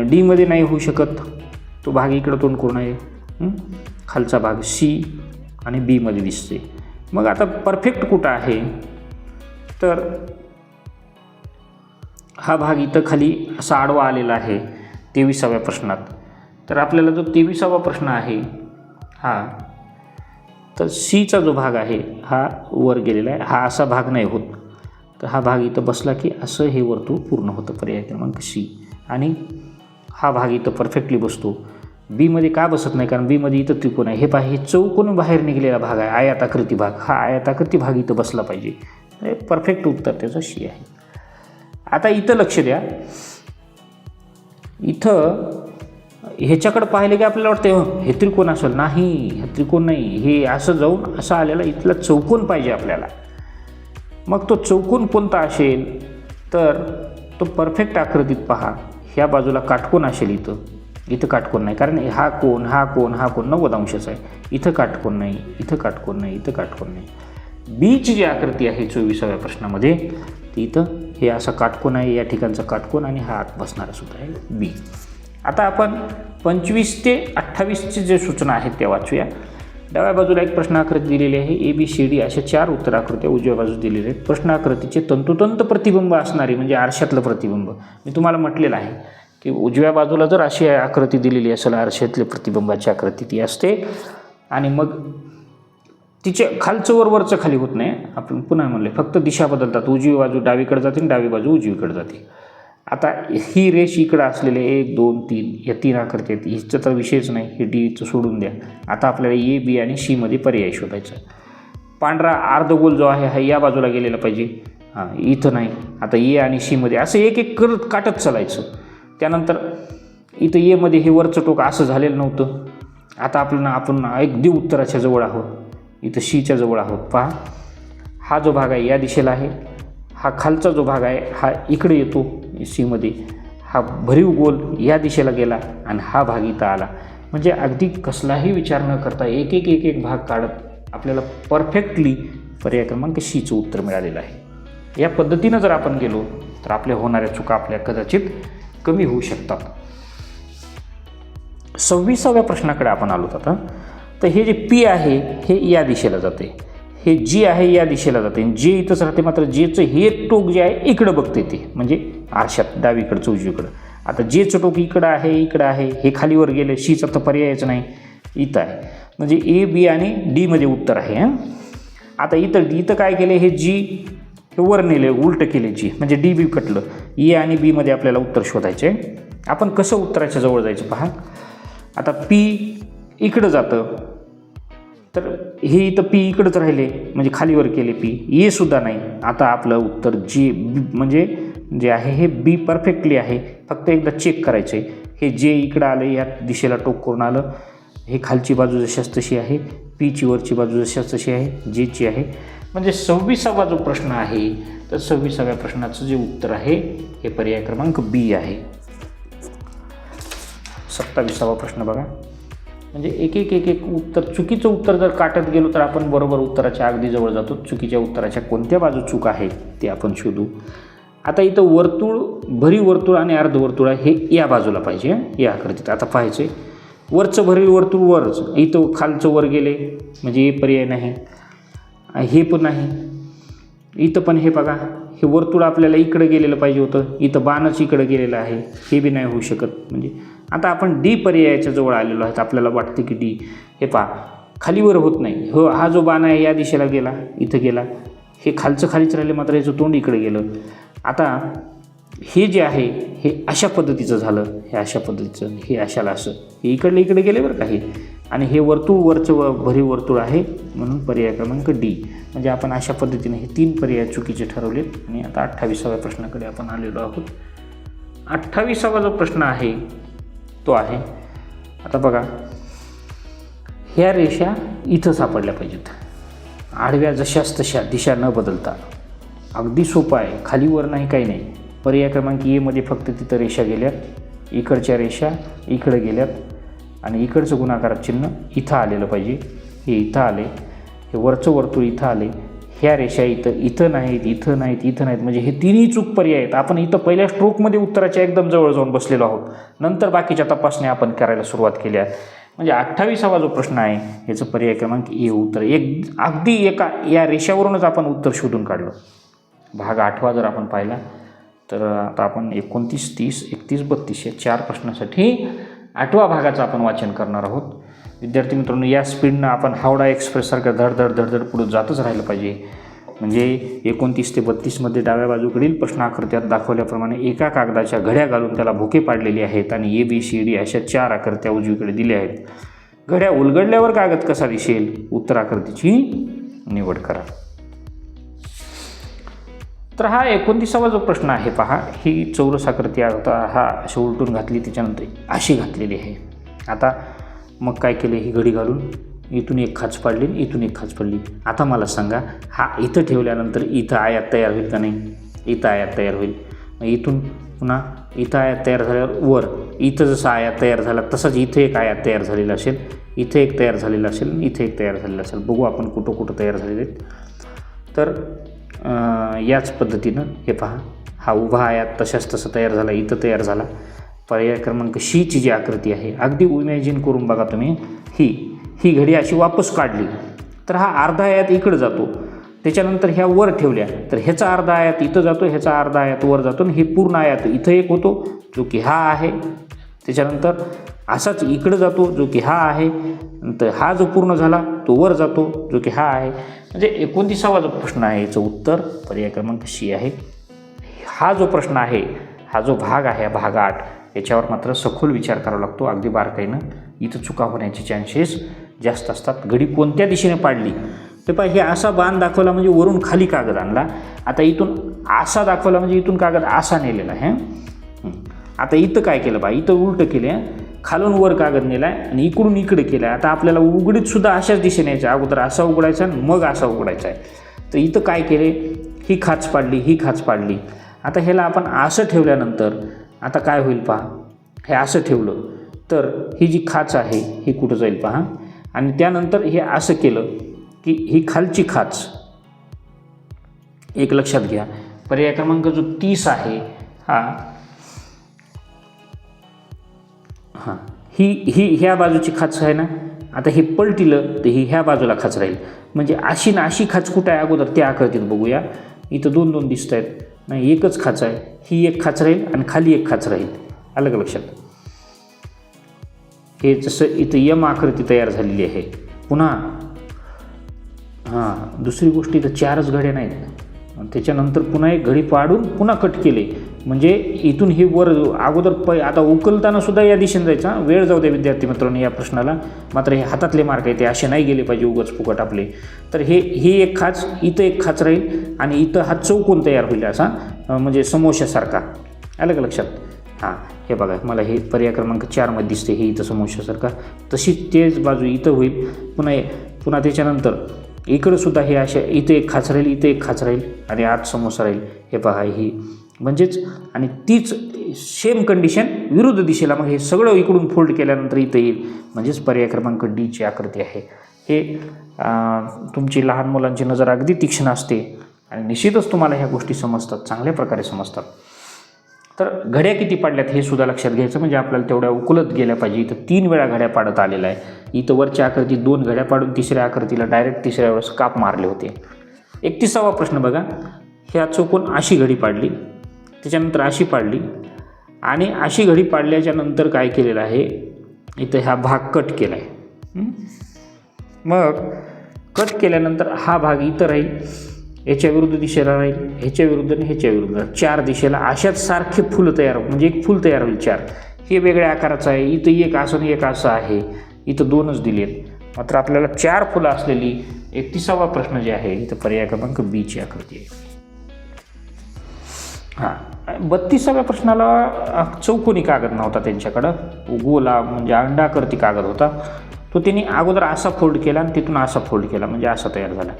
डीमध्ये नाही होऊ शकत, तो भाग इकडं तोंड करून आहे. खालचा भाग सी आणि बीमध्ये दिसते. मग आता परफेक्ट कुठं आहे? तर हा भाग इथं खाली असा आडवा आलेला आहे 23व्या प्रश्नात. तर आपल्याला जो 23वा प्रश्न आहे हा, तर सीचा जो भाग आहे हा वर गेलेला आहे, हा असा भाग नाही होत. तर हा भाग इथं बसला की असं हे वर्तुळ पूर्ण होतं, पर्याय क्रमांक सी. आणि हा भाग इथं परफेक्टली बसतो. बीमध्ये का बसत नाही? कारण बीमध्ये इथं त्रिकोण आहे. हे पहा, हे चौकोन बाहेर निघलेला भाग आहे, आयताकृती भाग, हा आयताकृती भाग इथं बसला पाहिजे. परफेक्ट उत्तर त्याचं सी आहे. आता इथं लक्ष द्या, इथं ह्याच्याकडे पाहिले की आपल्याला वाटतं हे त्रिकोण असेल, नाही, हे त्रिकोण नाही, हे असं जाऊन असं आलेला इथला चौकोन पाहिजे आपल्याला. मग तो चौकोन कोणता असेल? तर तो परफेक्ट आकृतीत पहा, ह्या बाजूला काटकोन असेल, इथं काटकोन नाही, कारण हा कोन 90 अंशाचा आहे. इथं काटकोन नाही, इथं काटकोन नाही, इथं काटकोन नाही. बीची जी आकृती आहे 24व्या प्रश्नामध्ये ती इथं हे असा काटकोन आहे, या ठिकाणचा काटकोन, आणि हा आत बसणारा सुद्धा आहे बी. आता आपण 25 ते 28ची जे सूचना आहेत त्या वाचूया. डाव्या बाजूला एक प्रश्नाकृती दिलेली आहे, ABCD अशा 4 उत्तराकृत्या उजव्या बाजूस दिलेल्या आहेत. प्रश्नाकृतीचे तंतोतंत प्रतिबिंब असणारी, म्हणजे आरशातलं प्रतिबिंब. मी तुम्हाला म्हटलेलं आहे की उजव्या बाजूला जर अशी आकृती दिलेली असेल, आरशातली प्रतिबिंबाची आकृती ती असते, आणि मग तिचे खालचं वरचं खाली होत नाही. आपण पुन्हा म्हणले फक्त दिशा बदलतात, उजवी बाजू डावीकडे जाते आणि डावी बाजू उजवीकडे जाते. आता ही रेष इकडं असलेले 1, 2, 3 या 3 आकृती आहेत, हिचा तर विषयच नाही, हे डीचं सोडून द्या. आता आपल्याला ए, बी आणि सी मध्ये पर्याय शोधायचा. पांढरा अर्धगोल जो आहे हा या बाजूला गेलेला पाहिजे, हां इथं नाही. आता ए आणि सी मध्ये असं एक एक करत काटत चालायचं. त्यानंतर इथं एमध्ये हे वरचं टोक असं झालेलं नव्हतं. आता आपण अगदी उत्तराच्या जवळ आहोत, इथं सीच्या जवळ आहोत. पहा, हा जो भाग आहे या दिशेला आहे, हा खालचा जो भाग आहे हा इकडे येतो सीमध्ये, हा भरीव गोल या दिशेला गेला आणि हा भाग इथं आला. म्हणजे अगदी कसलाही विचार न करता एक एक एक एक भाग काढत आपल्याला परफेक्टली पर्याय क्रमांक Cचं उत्तर मिळालेलं आहे. या पद्धतीनं जर आपण गेलो तर आपल्या होणाऱ्या चुका आपल्या कदाचित कमी होऊ शकतात. 26व्या प्रश्नाकडे आपण आलो आता. तर हे जे P आहे हे या दिशेला जाते, हे G आहे या दिशेला जाते, J इथंच राहते. मात्र Jचं हे टोक जे आहे इकडं बघते ते, म्हणजे आरशात डावीकडचं उजवीकडं. आता Jचं टोक इकडं आहे, हे खालीवर गेलं. Cचा तर पर्यायच नाही, इथं आहे. म्हणजे A, B आणि D मध्ये उत्तर आहे. आता इथं काय केले, हे G हे वर नेले, उलटं केले G, म्हणजे D B कटलं. E आणि B मध्ये आपल्याला उत्तर शोधायचे. आपण कसं उत्तराच्या जवळ जायचं पहा. आता P इकडं जातं, तर हे इथं P इकडंच राहिले, म्हणजे खालीवर केले P. E सुद्धा नाही. आता आपलं उत्तर J म्हणजे जे आहे हे B परफेक्टली आहे. फक्त एकदा चेक करायचं आहे. हे J इकडं आलं, या दिशेला टोक करून आलं. हे खालची बाजू जशाच तशी आहे, Pची वरची बाजू जशाच तशी आहे, Jची आहे. म्हणजे 26वा जो प्रश्न आहे, तर 26व्या प्रश्नाचं जे उत्तर आहे हे पर्याय क्रमांक B आहे. 27वा प्रश्न बघा. म्हणजे एक एक उत्तर, चुकीचं उत्तर जर काटत गेलो तर आपण बरोबर उत्तराच्या अगदी जवळ जातो. चुकीच्या उत्तराच्या कोणत्या बाजू चूक आहे ते आपण शोधू. आता इथं वर्तुळ, भरीव वर्तुळ आणि अर्धवर्तुळ हे या बाजूला पाहिजे, या आकृतीत. आता पाहायचं वरचं भरीव वर्तुळ वरच, इथं खालचं वर गेले म्हणजे हे पर्याय नाही, हे पण नाही. इथं पण हे बघा, हे वर्तुळ आपल्याला इकडं गेलेलं पाहिजे होतं, इथं बाणच इकडं गेलेलं आहे, हे बी नाही होऊ शकत. म्हणजे आता आपण D पर्यायाच्या जवळ आलेलो आहे. आपल्याला वाटते की D, हे पहा खालीवर होत नाही. हो, हा जो बाण आहे या दिशेला गेला, इथं गेला, हे खालचं खालीच राहिले, मात्र याचं तोंड इकडे गेलं. आता हे जे आहे हे अशा पद्धतीचं झालं, हे अशा पद्धतीचं, हे अशाला असं, हे इकडले इकडे गेले बरं का हे. आणि हे वर्तुळ वरचं भरीव वर्तुळ आहे, म्हणून पर्याय क्रमांक D. म्हणजे आपण अशा पद्धतीने हे 3 पर्याय चुकीचे ठरवले. आणि आता 28व्या प्रश्नाकडे आपण आलेलो आहोत. 28वा जो प्रश्न आहे तो आहे, आता बघा, ह्या रेषा इथं सापडल्या पाहिजेत, आडव्या जशाच तशा, दिशा न बदलता. अगदी सोपं आहे, खालीवर नाही, काही नाही. पर्याय क्रमांक A मध्ये फक्त तिथं रेषा गेल्यात, इकडच्या रेषा इकडे गेल्यात आणि इकडचं गुणाकारात चिन्ह इथं आलेलं पाहिजे. हे इथं आले, हे वरचं वर्तुळ इथं आले, ह्या रेषा इथं नाहीत, इथं नाहीत, इथं नाहीत. म्हणजे हे तिन्ही चूक पर्याय आहेत. आपण इथं पहिल्या स्ट्रोकमध्ये उत्तराच्या एकदम जवळ जाऊन बसलेलो आहोत. नंतर बाकीच्या तपासण्या आपण करायला सुरुवात केल्या. म्हणजे 28वा जो प्रश्न आहे याचं पर्याय क्रमांक A उत्तर. अगदी एका या रेषावरूनच आपण उत्तर शोधून काढलं. भाग 8वा जर आपण पाहिला तर आता आपण 29, 30, 31, 32 या 4 प्रश्नासाठी 8व्या भागाचं आपण वाचन करणार आहोत. विद्यार्थी मित्रांनो, या स्पीडनं आपण हावडा एक्सप्रेससारखं धडधड पुढे जातच राहिलं पाहिजे. म्हणजे 29 ते 32मध्ये डाव्या बाजूकडील प्रश्नाकृत्यात दाखवल्याप्रमाणे एका कागदाच्या घड्या घालून त्याला भोके पाडलेले आहेत आणि ABCD अशा 4 आकृत्या उजवीकडे दिल्या आहेत. घड्या उलगडल्यावर कागद कसा दिसेल, उत्तराकृतीची निवड करा. तर हा 29वा जो प्रश्न आहे पहा, ही चौरस आकृती आता हा अशी उलटून घातली, त्याच्यानंतर अशी घातलेली आहे. आता मग काय केले, ही घडी घालून इथून एक खाच पाडली, इथून एक खाच पडली. आता मला सांगा, हा इथं ठेवल्यानंतर इथं आयात तयार होईल का नाही? इथं आयात तयार होईल. मग इथून पुन्हा इथं आयात तयार झाल्यावर वर इथं जसा आयात तयार झाला तसाच इथं एक आयात तयार झालेला असेल, इथं एक तयार झालेला असेल, इथं एक तयार झालेला असेल. बघू आपण कुठं कुठं तयार झालेले आहेत. तर याच पद्धतीनं हे पहा, हा उभा आयात तशाच तसा तयार झाला, इथं तयार झाला. पर्याय क्रमांक Cची जी आकृती आहे, अगदी इमॅजिन करून बघा तुम्ही. ही घडी अशी वापस काढली तर हा अर्धा आयात इकडं जातो, त्याच्यानंतर ह्या वर ठेवल्या तर ह्याचा अर्धा आयात इथं जातो, ह्याचा अर्धा आयात वर जातो आणि हे पूर्ण आयात इथं एक होतो जो की हा आहे. त्याच्यानंतर असाच इकडं जातो जो की हा आहे. नंतर हा जो पूर्ण झाला तो वर जातो जो की हा आहे. म्हणजे 29वा जो प्रश्न आहे याचं उत्तर पर्याय क्रमांक C आहे. हा जो प्रश्न आहे, हा जो भाग आहे, भाग 8, याच्यावर मात्र सखोल विचार करावा लागतो अगदी बारकाईनं. इथं चुका होण्याचे चान्सेस जास्त असतात. घडी कोणत्या दिशेने पाडली ते पहा, हे असा बाण दाखवला म्हणजे वरून खाली कागद आणला. आता इथून असा दाखवला म्हणजे इथून कागद असा नेलेला आहे. आता इथं काय केलं बा, इथं उलटं केलं, खालून वर कागद नेला आहे आणि इकडून इकडे केला आहे. आता आपल्याला उघडीत सुद्धा अशाच दिशेने यायचं, अगोदर असा उघडायचा आणि मग असा उघडायचा आहे. तर इथं काय केले, ही खाच पाडली, ही खाच पाडली. आता ह्याला आपण असं ठेवल्यानंतर आता काय होईल पहा, हे असं ठेवलं तर ही जी खाच आहे ही कुठं जाईल पहा, आणि त्यानंतर हे असं केलं की ही खालची खाच, एक लक्षात घ्या, पर्याय क्रमांक जो 30 आहे ही ह्या बाजूची खाच आहे ना, आता हे पलटिलं तर ही ह्या बाजूला खाच राहील. म्हणजे अशी ना अशी खाच कुठं आहे अगोदर त्या आकृतीत बघूया. इथं 2 दिसत आहेत, नाही एकच खाच आहे, ही एक खाच राहील आणि खाली एक खाच राहील. आलं का लक्षात? हे जसं इथं यम आकृती तयार झालेली आहे. पुन्हा दुसरी गोष्ट, इथं 4च घड्या नाहीत, त्याच्यानंतर पुन्हा एक घडी पाडून पुन्हा कट केले. म्हणजे इथून हे वर अगोदर आता उकलताना सुद्धा या दिशेने जायचा. वेळ जाऊ द्या विद्यार्थी मित्रांनो या प्रश्नाला, मात्र हे हातातले मार्क आहे ते असे नाही गेले पाहिजे उगाच फुकट आपले. तर ही एक खाच, इथं एक खाच राहील आणि इथं हा चौकोन तयार होईल असा, म्हणजे समोशासारखा. आलं का लक्षात? हे बघा, मला हे पर्याय क्रमांक 4 दिसते, हे इथं समोशासारखा. तशीच तेच बाजू इथं होईल. पुन्हा त्याच्यानंतर इकडं सुद्धा हे अशा, इथं एक खाच राहील, इथं एक खाच राहील आणि आत समोसा राहील. हे पहा, ही म्हणजेच, आणि तीच सेम कंडिशन विरुद्ध दिशेला. मग हे सगळं इकडून फोल्ड केल्यानंतर इथं येईल. म्हणजेच पर्याय क्रमांक डीची आकृती आहे. हे तुमची लहान मुलांची नजर अगदी तीक्ष्ण असते आणि निश्चितच तुम्हाला ह्या गोष्टी समजतात, चांगल्या प्रकारे समजतात. तर घड्या किती पाडल्यात हे सुद्धा लक्षात घ्यायचं, म्हणजे आपल्याला तेवढ्या उकलत गेल्या पाहिजे. इथं 3 वेळा घड्या पाडत आलेला आहे. इथं वरच्या आकृतीत 2 घड्या पाडून तिसऱ्या आकृतीला डायरेक्ट तिसऱ्या वेळेस काप मारले होते. 31वा प्रश्न बघा, ह्या चौकोन अशी घडी पाडली, त्याच्यानंतर अशी पाडली आणि अशी घडी पाडल्याच्या नंतर काय केलेलं आहे, इथं हा भाग कट केला आहे. मग कट केल्यानंतर हा भाग इथं राहील, याच्या विरुद्ध दिशेला राहील, ह्याच्या विरुद्ध आणि ह्याच्या विरुद्ध, 4 दिशेला अशाच सारखे फुलं तयार होईल. म्हणजे एक फुल तयार होईल 4. हे वेगळ्या आकाराचं आहे, इथं एक असं आणि एक असं आहे, इथं 2च दिलेत. मात्र आपल्याला 4 फुलं असलेली 31वा प्रश्न जे आहे, इथं पर्याय क्रमांक बीची आकृती आहे. 32व्या प्रश्नाला चौकोनी कागद नव्हता त्यांच्याकडं, गोला म्हणजे अंडाकृती कागद होता. तो त्यांनी अगोदर असा फोल्ड केला आणि तिथून असा फोल्ड केला, म्हणजे असा तयार झाला.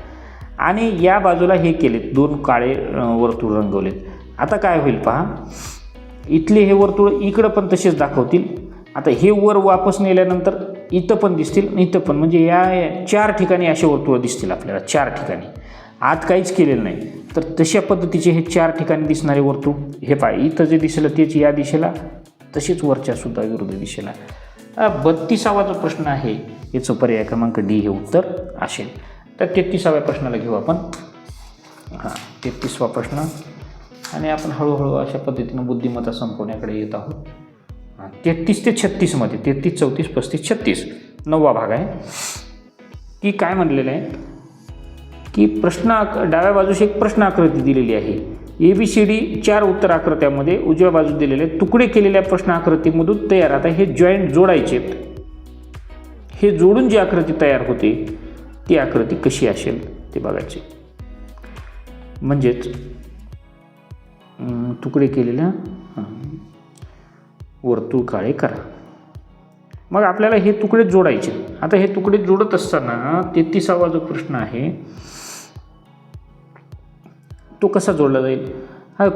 आणि या बाजूला हे केलेत, 2 काळे वर्तुळ रंगवलेत. आता काय होईल पहा, इथले हे वर्तुळ इकडं पण तसेच दाखवतील. आता हे वर वापस नेल्यानंतर इथं पण दिसतील, इथं पण, म्हणजे या 4 ठिकाणी असे वर्तुळ दिसतील आपल्याला, 4 ठिकाणी. आत काहीच केलेलं नाही. तर तशा पद्धतीचे हे 4 ठिकाणी दिसणारे वर्तुळ, हे पहा, इथं जे दिसलं तेच या दिशेला, तसेच वरच्या सुद्धा विरुद्ध दिशेला. 32वा जो प्रश्न आहे, याचं पर्याय क्रमांक डी हे उत्तर असेल. तर 33व्या प्रश्नाला घेऊ आपण. 33वा प्रश्न, आणि आपण हळूहळू अशा पद्धतीनं बुद्धिमत्ता संपवण्याकडे येत आहोत. 33 ते 36 मध्ये, 33, 34, 35, 36 9वा भाग आहे. की काय म्हणलेलं आहे की डाव्या बाजूस एक प्रश्न आकृती दिलेली आहे. ABCD 4 उत्तर आकृत्यामध्ये उजव्या बाजूस दिलेले तुकडे केलेल्या प्रश्न आकृतीमधून तयार. आता हे जॉईंट जोडायचे, हे जोडून जी आकृती तयार होते ती आकृती कशी असेल ते बघायचे. म्हणजेच तुकडे केलेल्या वर्तुळ काळे करा. मग आपल्याला हे तुकडे जोडायचे. आता हे तुकडे जोडत असताना 33वा जो प्रश्न आहे तो कसा जोडला जाईल,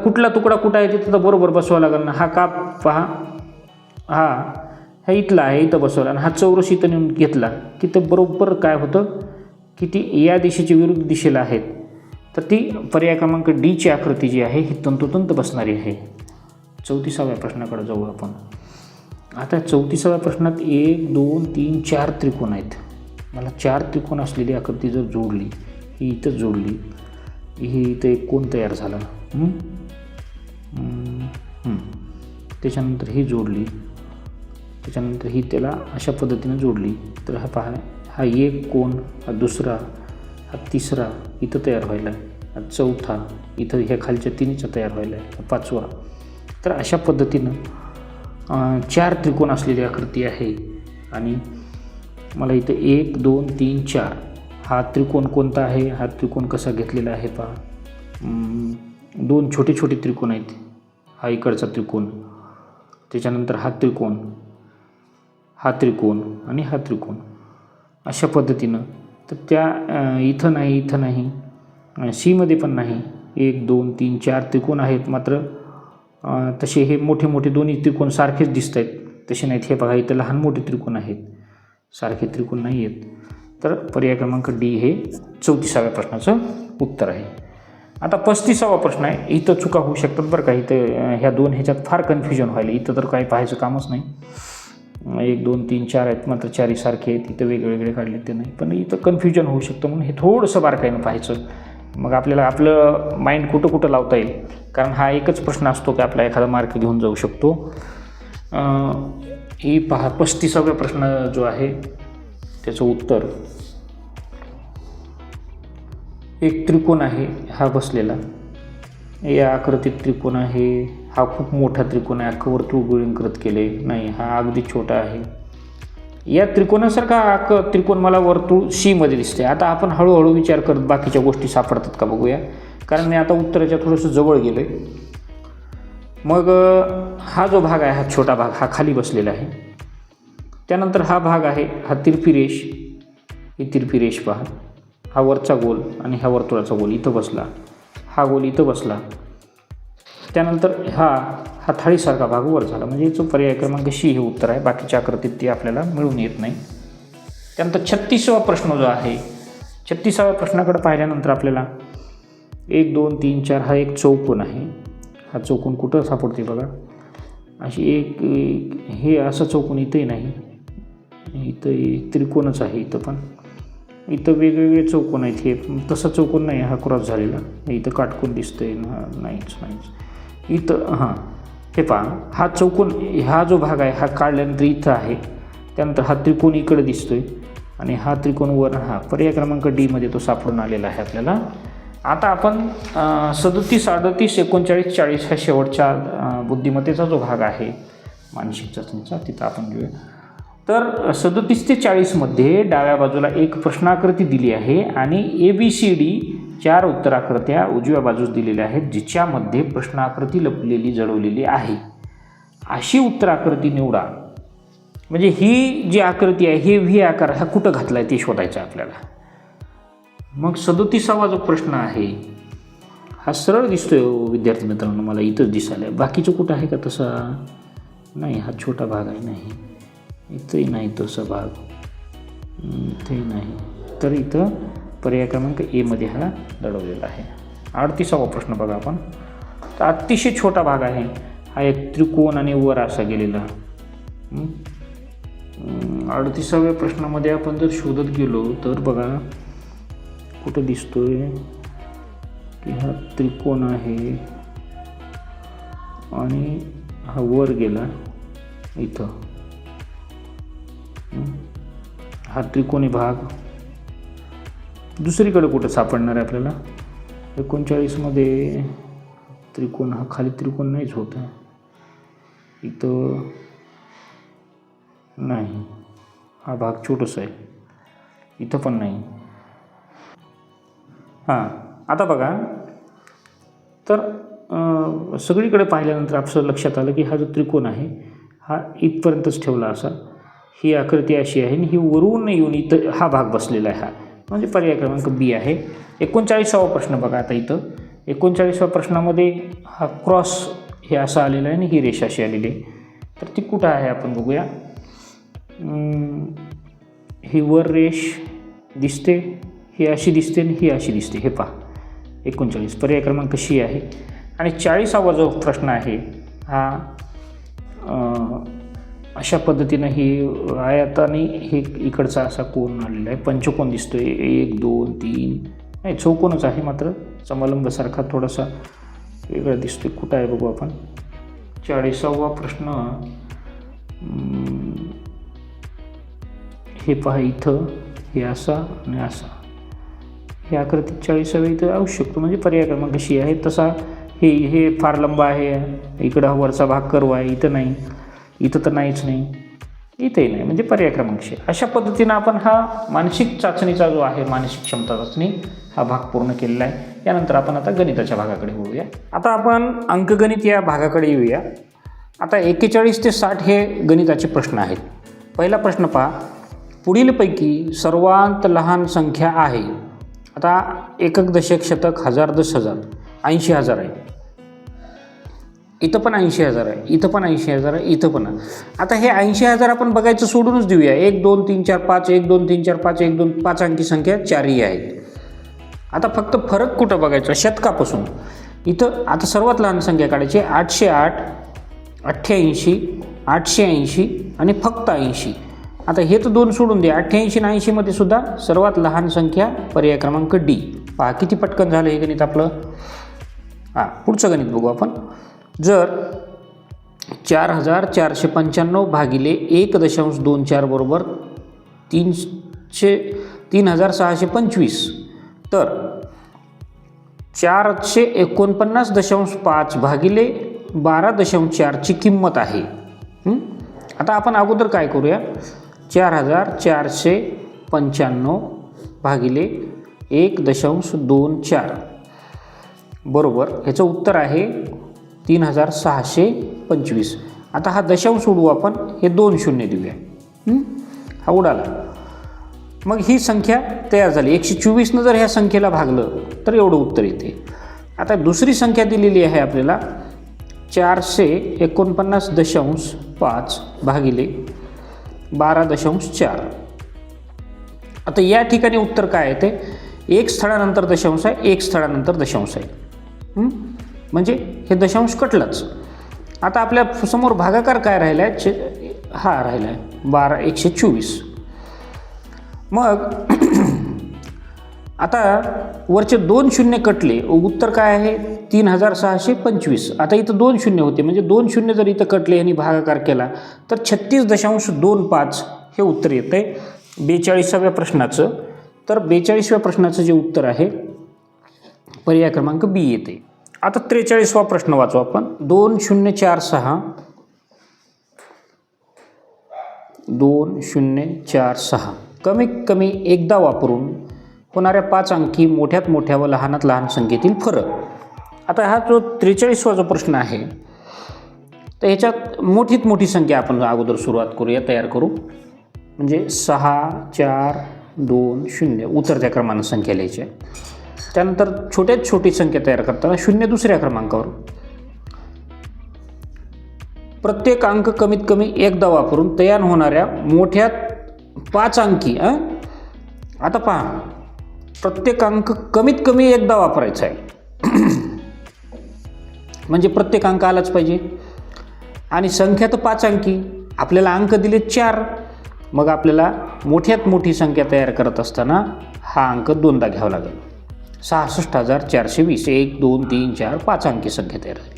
कुठला तुकडा कुठं आहे तिथं बरोबर बसवावा लागेल ना. हा काप पहा, हा इथला आहे, इथं बसवला, आणि हा चौरस इथं नेऊन घेतला की तर बरोबर काय होतं की ती या दिशेची विरुद्ध दिशेला आहेत. तर ती पर्याय क्रमांक डीची आकृती जी आहे ही तंतोतंत बसणारी आहे. 34व्या प्रश्नाकडे जाऊ आपण. आता 34व्या प्रश्नात 1, 2, 3, 4 त्रिकोण आहेत. मला 4 त्रिकोण असलेली आकृती जर जोडली, ही इथं जोडली, ही इथं एक कोण तयार झाला, त्याच्यानंतर ही जोडली, त्याच्यानंतर ही त्याला अशा पद्धतीनं जोडली, तर हा पहा, हा एक कोण, हा दुसरा, हा तिसरा इथं तयार व्हायला आहे, हा चौथा इथं ह्या खालच्या 3चा तयार व्हायला आहे, हा 5वा. तर अशा पद्धतीनं 4 त्रिकोण असलेली आकृती आहे. आणि मला इथं 1, 2, 3, 4 हा त्रिकोण कोणता आहे, हा त्रिकोण कसा घेतलेला आहे पहा. 2 छोटे छोटे त्रिकोण आहेत, हा इकडचा त्रिकोण, त्याच्यानंतर हा त्रिकोण, हा त्रिकोण आणि हा त्रिकोण, अशा पद्धतीनं. तर त्या इथं नाही, सीमध्ये पण नाही. 1, 2, 3, 4 त्रिकोण आहेत, मात्र तसे हे मोठे मोठे दोन्ही त्रिकोण सारखेच दिसत आहेत, तसे नाहीत. हे बघा इथं लहान मोठे त्रिकोण आहेत, सारखे त्रिकोण नाही आहेत. तर पर्याय क्रमांक डी हे 34व्या प्रश्नाचं उत्तर आहे. आता 35वा प्रश्न आहे. इथं चुका होऊ शकतात बरं का. इथं ह्या दोन ह्याच्यात फार कन्फ्युजन व्हायला, इथं तर काही पाहायचं कामच नाही. 1 2 3 4 आहेत, मात्र 4ही सारखे आहेत. इथं वेगवेगळे काढले ते नाही, पण इथं कन्फ्युजन होऊ शकतं. म्हणून हे थोडंसं बारकाईनं पाहायचं. मग आपल्याला आपलं माइंड कुठं कुठं लावता येईल, कारण हा एकच प्रश्न असतो की आपला एखादा मार्क घेऊन जाऊ शकतो. ही पहा 35व्या प्रश्न जो आहे त्याचं उत्तर, एक त्रिकोण आहे हा बसलेला, या आकृतीत त्रिकोण आहे. हा खूप मोठा त्रिकोण आहे, अख्खं वर्तुळ गुळीकृत केले नाही, हा अगदी छोटा आहे. या त्रिकोणासारखा त्रिकोण मला वर्तुळ सी मध्ये दिसते. आता आपण हळूहळू विचार करत बाकीच्या गोष्टी सापडतात का बघूया, कारण मी आता उत्तराच्या थोडंसं जवळ गेलो आहे. मग हा जो भाग आहे, हा छोटा भाग हा खाली बसलेला आहे. त्यानंतर हा भाग आहे, हा तिरपी रेष, ही तिरपी रेष पहा, हा वरचा गोल आणि ह्या वर्तुळाचा गोल इथं बसला, हा गोल इथं बसला. त्यानंतर हा थाळीसारखा भाग वर झाला. म्हणजे याचं पर्याय क्रमांक सी हे उत्तर आहे. बाकीच्या आकृतीत ते आपल्याला मिळून येत नाही. त्यानंतर 36वा प्रश्न जो आहे, 36व्या प्रश्नाकडे पाहिल्यानंतर आपल्याला 1 2 3 4 हा एक चौकोन आहे. हा चौकोन कुठं सापडते बघा, अशी एक हे असं चौकोन इथंही नाही, इथं त्रिकोणच आहे. इथं पण इथं वेगवेगळे चौकोन आहेत. हे तसा चौकोन नाही, हा क्रॉस झालेला, इथं काटकोन दिसतंय, नाहीच. इथं हे पहा, हा चौकोन, हा जो भाग आहे हा काढल्यानंतर इथं आहे. त्यानंतर हा त्रिकोण इकडे दिसतोय आणि हा त्रिकोण वर, हा पर्याय क्रमांक डी मध्ये तो सापडून आलेला आहे आपल्याला. आता आपण 37 38 39 40 ह्या शेवटच्या बुद्धिमत्तेचा जो भाग आहे मानसिक चाचणीचा, तिथं आपण घेऊया. तर 37 ते 40 मध्ये डाव्या बाजूला एक प्रश्नाकृती दिली आहे आणि ABCD 4 उत्तराकृत्या उजव्या बाजूस दिलेल्या आहेत, जिच्यामध्ये प्रश्नाकृती लपलेली जडवलेली आहे. अशी उत्तराकृती निवडा. म्हणजे ही जी आकृती आहे, हे व्ही आकार हा कुठं घातला आहे ते शोधायचं आपल्याला. मग 37वा जो प्रश्न आहे हा सरळ दिसतोय विद्यार्थी मित्रांनो, मला इथंच दिसायला. बाकीचं कुठं आहे का तसा नाही, हा छोटा भाग आहे, नाही इथंही नाही तसा भाग, इथंही नाही. तर इथं पर्याय क्रमांक एमध्ये हा दडवलेला आहे. 38वा प्रश्न बघा आपण, तर अतिशय छोटा भाग आहे हा, एक त्रिकोण आणि वर असा गेलेला. 38व्या प्रश्नामध्ये आपण जर शोधत गेलो तर बघा कुठं दिसतोय की हा त्रिकोण आहे आणि हा वर गेला इथं. हा त्रिकोणी भाग दुसरीकडे कुठं सापडणार आहे आपल्याला. 39 मध्ये त्रिकोण, हा खाली त्रिकोण नाहीच होता, इथं नाही, हा भाग छोटंच आहे, इथं पण नाही. आता बघा, तर सगळीकडे पाहिल्यानंतर आपलं लक्षात आलं की हा जो त्रिकोण आहे हा इथपर्यंतच ठेवला असा, ही आकृती अशी आहे आणि ही वरून येऊन इथं हा भाग बसलेला आहे. हा म्हणजे पर्याय क्रमांक बी आहे. 39वा प्रश्न बघा. आता इथं 39व्या प्रश्नामध्ये हा क्रॉस हे असं आलेलं आहे आणि ही रेषा अशी आलेली आहे. तर ती कुठं आहे आपण बघूया. ही वर रेष दिसते, ही अशी दिसते आणि ही अशी दिसते. हे पहा 39 पर्याय क्रमांक सी आहे. आणि 40वा जो प्रश्न आहे हा अशा पद्धतीनं ही आयताने हे इकडचा असा कोन आलेला आहे, पंचकोन दिसतोय. 1 2 3 नाही, चौकोनच आहे, मात्र समलंबसारखा थोडासा वेगळा दिसतोय. कुठं आहे बघू आपण. 40वा प्रश्न हे पहा, इथं हे असा आणि असा, हे आकृती 40व्या इथं येऊ शकतो. म्हणजे पर्याय क्रमांक सी आहे. तसा हे फार लंबा आहे, इकडं वरचा भाग कर्व आहे, इथं नाही, इथं तर नाहीच नाही, इथंही नाही, म्हणजे पर्याय क्रमांक सी. अशा पद्धतीनं आपण हा मानसिक चाचणीचा जो आहे, मानसिक क्षमता चाचणी, हा भाग पूर्ण केलेला आहे. यानंतर आपण आता गणिताच्या भागाकडे वळूया. आता आपण अंकगणित या भागाकडे येऊया. आता 41 ते 60 हे गणिताचे प्रश्न आहेत. पहिला प्रश्न पहा, पुढीलपैकी सर्वांत लहान संख्या आहे. आता एकक, दशक, शतक, हजार, 10,000, 80,000 आहे. इथं पण 80,000 आहे, इथं पण 80,000 आहे, इथं पण. आता हे 80,000 आपण बघायचं सोडूनच देऊया. 1 2 3 4 5 1 2 3 4 5 1 2 5 अंकी संख्या चारही आहेत. आता फक्त फरक कुठं बघायचा शतकापासून. इथं आता सर्वात लहान संख्या काढायची 808, 88, 880 आणि फक्त 80. आता हे तर दोन सोडून दे. 88 आणि 80 मध्ये सुद्धा सर्वात लहान संख्या पर्याय क्रमांक डी. पहा किती पटकन झालं हे गणित आपलं. पुढचं गणित बघू आपण. जर 4495 भागिले 1.24 बरोबर 3625 तर 449.5 भागिले 12.4 ची किंमत आहे. आता आपण अगोदर काय करूया. 4495 भागिले 1.24 बरोबर ह्याचं उत्तर आहे 3625. आता हा दशांश सोडवू आपण. हे 2 शून्य देऊया. हा उडाला. मग ही संख्या तयार झाली. 124 जर ह्या संख्येला भागलं तर एवढं उत्तर येते. आता दुसरी संख्या दिलेली आहे आपल्याला 449.5 भागिले 12.4. आता या ठिकाणी उत्तर काय आहे ते एक स्थळानंतर दशांश आहे, एक स्थळानंतर दशांश आहे. म्हणजे हे दशांश कटलंच. आता आपल्या समोर भागाकार काय राहिला आहे. हा राहिला आहे 124. मग आता वरचे 2 शून्य कटले. उत्तर काय आहे 3625. आता इथं 2 शून्य होते म्हणजे 2 शून्य जर इथं कटले आणि भागाकार केला तर 36.25 हे उत्तर येतं आहे 42व्या प्रश्नाचं. तर 42व्या प्रश्नाचं जे उत्तर आहे पर्याय क्रमांक बी येते. आता 43वा प्रश्न वाचू आपण. 2046 कमीत कमी एकदा वापरून होणाऱ्या 5 अंकी मोठ्यात मोठ्या व लहानात लहान संख्येतील फरक. आता हा जो 43वा जो प्रश्न आहे तर ह्याच्यात मोठीत मोठी संख्या आपण अगोदर सुरुवात करूया, तयार करू. म्हणजे 6 4 2 0 उतरत्या क्रमानं संख्या लिहायच्या. त्यानंतर छोट्यात छोटी संख्या तयार करताना 0 दुसऱ्या क्रमांकावर. प्रत्येक अंक कमीत कमी एकदा वापरून तयार होणाऱ्या मोठ्यात 5 अंकी. आता पहा प्रत्येक अंक कमीत कमी एकदा वापरायचा आहे. म्हणजे प्रत्येक अंक आलाच पाहिजे. आणि संख्या तर 5 अंकी. आपल्याला अंक दिले 4. मग आपल्याला मोठ्यात मोठी संख्या तयार करत असताना हा अंक 2दा घ्यावा लागेल. 66,420 1 2 3 4 5 अंकी संख्या तयार झाली.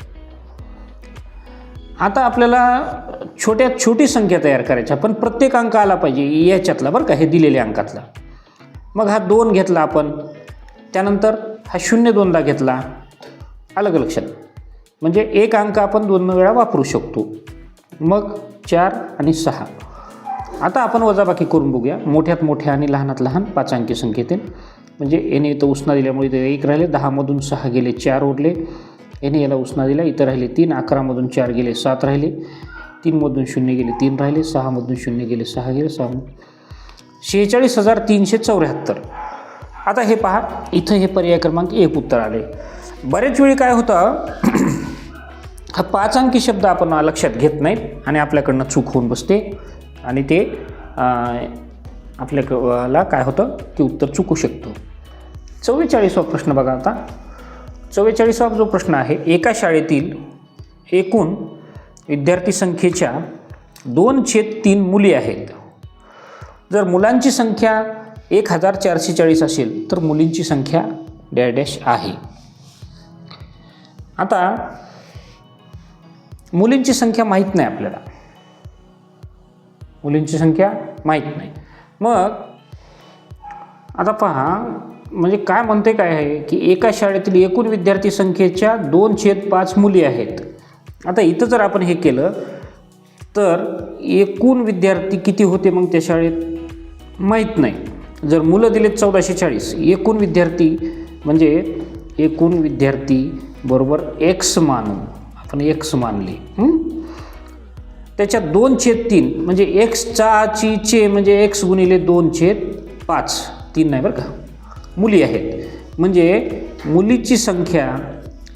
आता आपल्याला छोट्यात छोटी संख्या तयार करायची पण प्रत्येक अंक आला पाहिजे याच्यातला बरं का, हे दिलेल्या अंकातला. मग हा 2 घेतला आपण. त्यानंतर हा 0 2दा घेतला. अलग लक्षात. म्हणजे एक अंक आपण 2 वेळा वापरू शकतो. मग 4 आणि 6. आता आपण वजाबाकी करून बघूया. मोठ्यात मोठ्या आणि लहानात लहान 5 अंकी संख्येतील. म्हणजे याने इथं उसना दिल्यामुळे इथे 1 राहिले. 10मधून 6 गेले 4 उरले. याने याला उसना दिला इथं राहिले 3. 11मधून 4 गेले 7 राहिले. 3मधून 0 गेले 3 राहिले. 6मधून 0 गेले 6 गेले 6. 46,374. आता हे पहा इथं हे पर्याय क्रमांक 1 उत्तर आले. बरेच वेळी काय होतं हा 5 अंकी शब्द आपण लक्षात घेत नाहीत आणि आपल्याकडनं चूक होऊन बसते आणि ते आपल्याला काय होतं की उत्तर चुकू शकतो. 44वा प्रश्न बघा. आता 44वा जो प्रश्न आहे. एका शाळेतील एकूण विद्यार्थी संख्येच्या 2/3 मुली आहेत. जर मुलांची संख्या 1440 असेल तर मुलींची संख्या डॅश आहे. आता मुलींची संख्या माहीत नाही आपल्याला. मुलींची संख्या माहीत नाही. मग आता पहा म्हणजे काय म्हणते काय आहे की एका शाळेतील एकूण विद्यार्थी संख्येच्या 2/5 मुली आहेत. आता इथं जर आपण हे केलं तर एकूण विद्यार्थी किती होते मग त्या शाळेत माहीत नाही. जर मुलं दिलेत 1440 एकूण विद्यार्थी म्हणजे एकूण विद्यार्थी बरोबर x मानू आपण x मानले. त्याच्यात 2/3 म्हणजे x म्हणजे x गुणिले 2/5 3 नाही बरं का मुली आहेत. म्हणजे मुलीची संख्या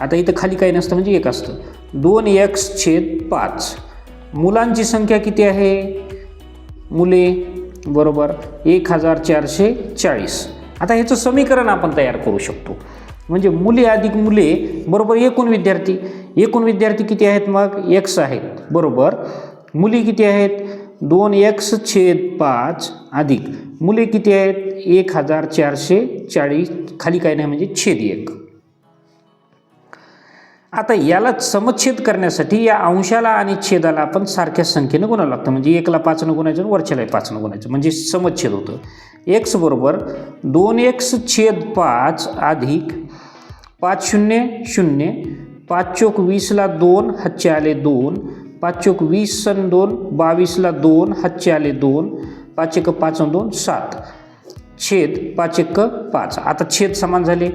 आता इथं खाली काही नसतं म्हणजे 1 असतं. 2x/5. मुलांची संख्या किती आहे? मुले बरोबर 1440. आता ह्याचं समीकरण आपण तयार करू शकतो. म्हणजे मुले अधिक मुले बरोबर एकूण विद्यार्थी. एकूण विद्यार्थी किती आहेत मग? x आहेत बरोबर. मुली किती आहेत? 2x/5 अधिक मुले किती आहेत? 1440. खाली काय नाही म्हणजे छेद 1. आता याला समच्छेद करण्यासाठी या अंशाला आणि छेदाला आपण सारख्या संख्येनं गुणावं लागतं. म्हणजे 1ला 5नं गुणायचं आणि वरच्याला 5नं गुणायचं म्हणजे समच्छेद होतं. x बरोबर 2x/5 अधिक 5 0 0 5 चोक 20ला 2 हातचे आले 2 5 चोक 20 सन 2 22ला 2 हातचे आले 2 5 1 5 2 7 छेद 5 1 5. आता छेद समान झाले.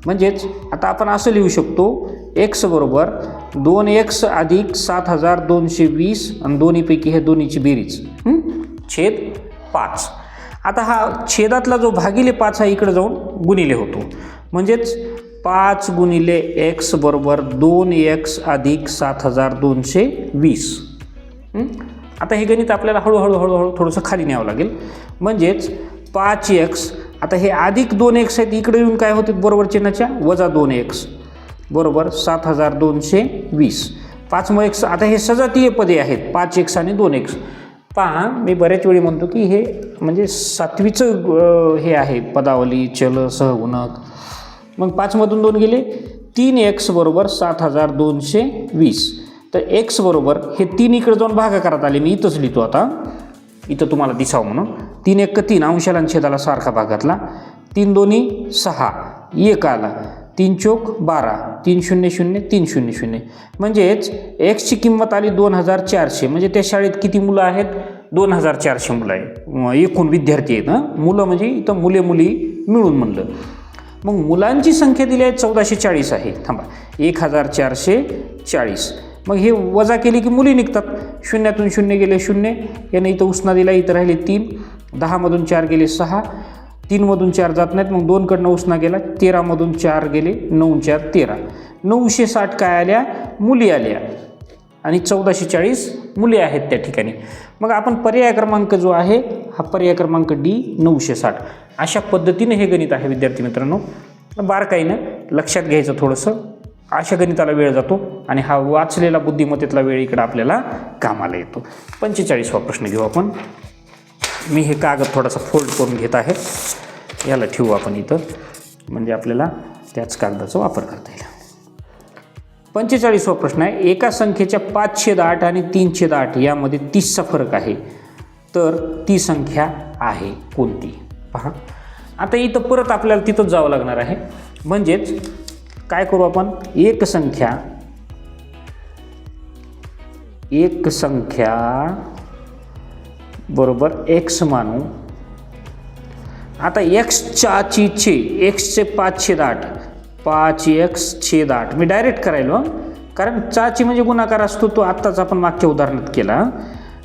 म्हणजेच आता आपण असं लिहू शकतो x बरोबर 2x अधिक 7220 आणि दोन्हीपैकी हे दोन्हीची बेरीज छेद 5. आता हा छेदातला जो भागिले 5 हा इकडे जाऊन गुणिले होतो. म्हणजेच 5 गुणिले x बरोबर 2x अधिक 7220. आता हे गणित आपल्याला हळूहळू थोडंसं खाली न्यावं लागेल. म्हणजेच 5x आता हे अधिक 2x आहेत इकडे येऊन काय होते बरोबर चिन्हाच्या वजा 2x बरोबर 7220. 5 मग x आता हे सजातीय पदे आहेत 5x आणि 2x. पहा मी बऱ्याच वेळी म्हणतो की हे म्हणजे 7वीचं हे आहे पदावली चल सहगुणक. मग 5 मधून 2 गेले 3x बरोबर 7220. तर x बरोबर हे 3 इकडे जाऊन भागाकारात आले. मी इथंच लिहितो आता इथं तुम्हाला दिसावं म्हणून. 3 1 3 अंशाला आणि छेदाला सारखा भागातला 3 दोन्ही 6 1 आला 3 चोक 12 3 0 0 3 0 0. म्हणजेच एक्सची किंमत आली 2400. म्हणजे त्या शाळेत किती मुलं आहेत? 2400 मुलं आहेत. एकूण विद्यार्थी आहेत. मुलं म्हणजे इथं मुले मुली मिळून म्हणलं. मग मुलांची संख्या दिली आहे 1440 आहे. थांबा 1440. मग हे वजा केले की मुली निघतात. 0तून 0 गेले 0 याने इथं उसना दिला इथं राहिले 3 10 मधून 4 गेले 6 3 मधून 4 जात नाहीत मग 2 कडनं उसना गेला 13 मधून 4 गेले 9 4 13. 960 काय आल्या? मुली आल्या आणि 1440 मुली आहेत त्या ठिकाणी. मग आपण पर्याय क्रमांक जो आहे हा पर्याय क्रमांक D 960. अशा पद्धतीने हे गणित आहे विद्यार्थी मित्रांनो. बारकाईनं लक्षात घ्यायचं थोडंसं. अशा गणिताला वेळ जातो आणि हा वाचलेला बुद्धिमत्तेतला वेळ इकडं आपल्याला कामाला येतो. 45वा प्रश्न घेऊ आपण. मी हे कागद थोडासा फोल्ड करून घेत आहे. याला ठेवू आपण इथं म्हणजे आपल्याला त्याच कागदाचा वापर करता येईल. 45वा प्रश्न आहे. एका संख्येच्या 5/8 आणि 3/8 यामध्ये 30चा फरक आहे तर ती संख्या आहे कोणती? पहा आता इथं परत आपल्याला तिथंच जावं लागणार आहे. म्हणजेच काय करू आपण? एक संख्या बरोबर x मानू. आता x चे x चे 5/8 5x/8 मी डायरेक्ट करायलो कारण ची म्हणजे गुणाकार असतो तो आत्ताच आपण मागच्या उदाहरणात केला.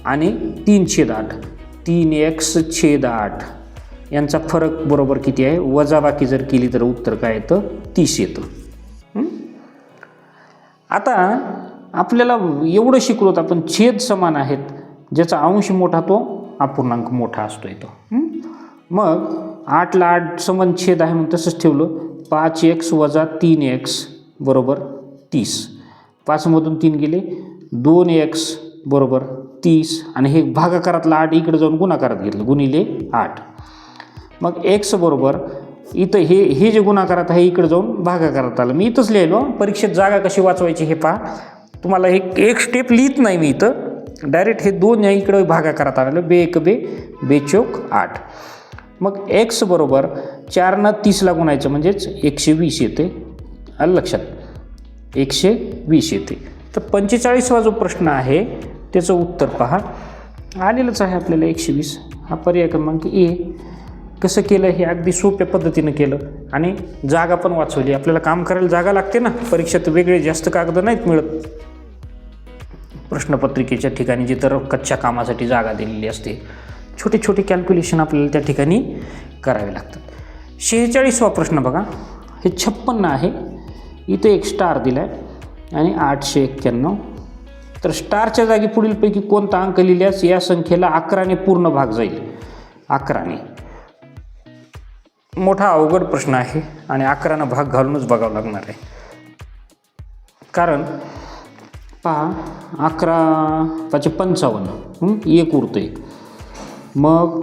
आणि 3/8 3x/8 यांचा फरक बरोबर किती आहे? वजाबाकी जर केली तर उत्तर काय येतं? 30 येतं. आता आपल्याला एवढं शिकलोत आपण छेद समान आहेत ज्याचा अंश मोठा तो अपूर्णांक मोठा असतो इथं. मग 8ला 8 समान छेद आहे म्हणून तसंच ठेवलं. 5x - 3x बरोबर 30. 5 मधून 3 गेले 2x बरोबर 30 आणि हे भागाकारातला 8 इकडे जाऊन गुणाकारात घेतलं गुणिले 8. मग x बरोबर इथं हे जे गुणाकारात आहे इकडे जाऊन भागाकारात आलं. मी इथंच लिहिलो. परीक्षेत जागा कशी वाचवायची हे पहा. तुम्हाला एक स्टेप लिहित नाही मी इथं. डायरेक्ट हे 2 या इकडे भागाकारात आलं. 2 1 2 2 चोक 8. मग x बरोबर 4नं 30ला गुणायचं म्हणजेच 120 येते. आलं लक्षात? 120 येते. तर 45वा जो प्रश्न आहे त्याचं उत्तर पहा. आलेलंच आहे आपल्याला 120. हा पर्याय क्रमांक ए. कसं केलं? हे अगदी सोप्या पद्धतीनं केलं आणि जागा पण वाचवली. आपल्याला काम करायला जागा लागते ना. परीक्षेत वेगळे जास्त कागद नाहीत मिळत. प्रश्नपत्रिकेच्या ठिकाणी जिथं कच्च्या कामासाठी जागा दिलेली असते छोटे छोटे कॅल्क्युलेशन आपल्याला त्या ठिकाणी करावे लागतात. 46वा प्रश्न बघा. हे 56 आहे. इथं एक स्टार दिला आहे. आणि 891. तर स्टारच्या जागी पुढीलपैकी कोणता अंक लिहिल्यास या संख्येला 11ने पूर्ण भाग जाईल? 11ने. मोठा अवघड प्रश्न आहे आणि 11नं भाग घालूनच बघावं लागणार आहे. कारण पहा 11 5 55 एक उरतं एक. मग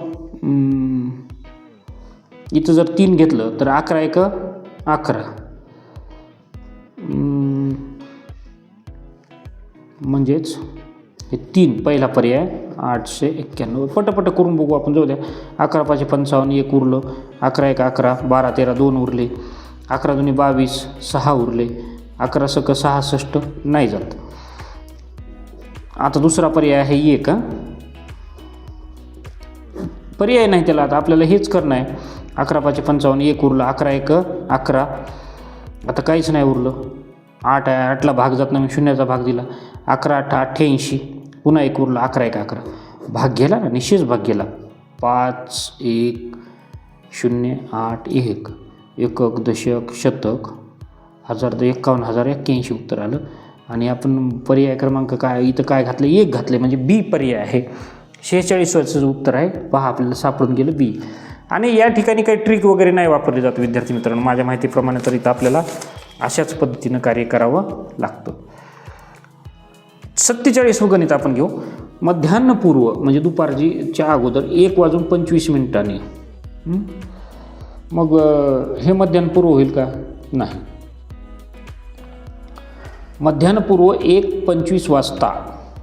इथं जर 3 घेतलं तर 11 एक 11. म्हणजेच हे 3 पहिला पर्याय 891. पटपट करून बघू आपण. जाऊ द्या. 11 5 55 एक उरलं. 11 एक 11. 12 13 2 उरले. 11 2 22 6 उरले. 11 सक 66 नाही जात. आता दुसरा पर्याय आहे 1. पर्याय नाही त्याला. आता आपल्याला हेच करणं आहे. 11 5 55 एक उरलं. 11 एक 11. आता काहीच नाही उरलं. 8 आहे. 8ला भाग जात नाही. शून्याचा भाग दिला. 11 8 88. पुन्हा एक उरलं. 11 एक 11. भाग गेला ना. निश्चित भाग गेला. 5 1 0 8 1 एकक दशक शतक 1051,081 उत्तर आलं. आणि आपण पर्याय क्रमांक काय इथं काय घातलं? 1 घातले. म्हणजे बी पर्याय आहे. 46 उत्तर आहे. पहा आपल्याला सापडून गेलं बी. आणि या ठिकाणी काही ट्रिक वगैरे नाही वापरली जात विद्यार्थी मित्रांनो. माझ्या माहितीप्रमाणे तर इथं आपल्याला अशाच पद्धतीनं कार्य करावं लागतं. 47 गणित आपण घेऊ. मध्यान्हपूर्व म्हणजे दुपारच्या अगोदर 1:25 मग हे मध्यान्हपूर्व होईल का? नाही. मध्यान्हपूर्व 1:25 वाजता.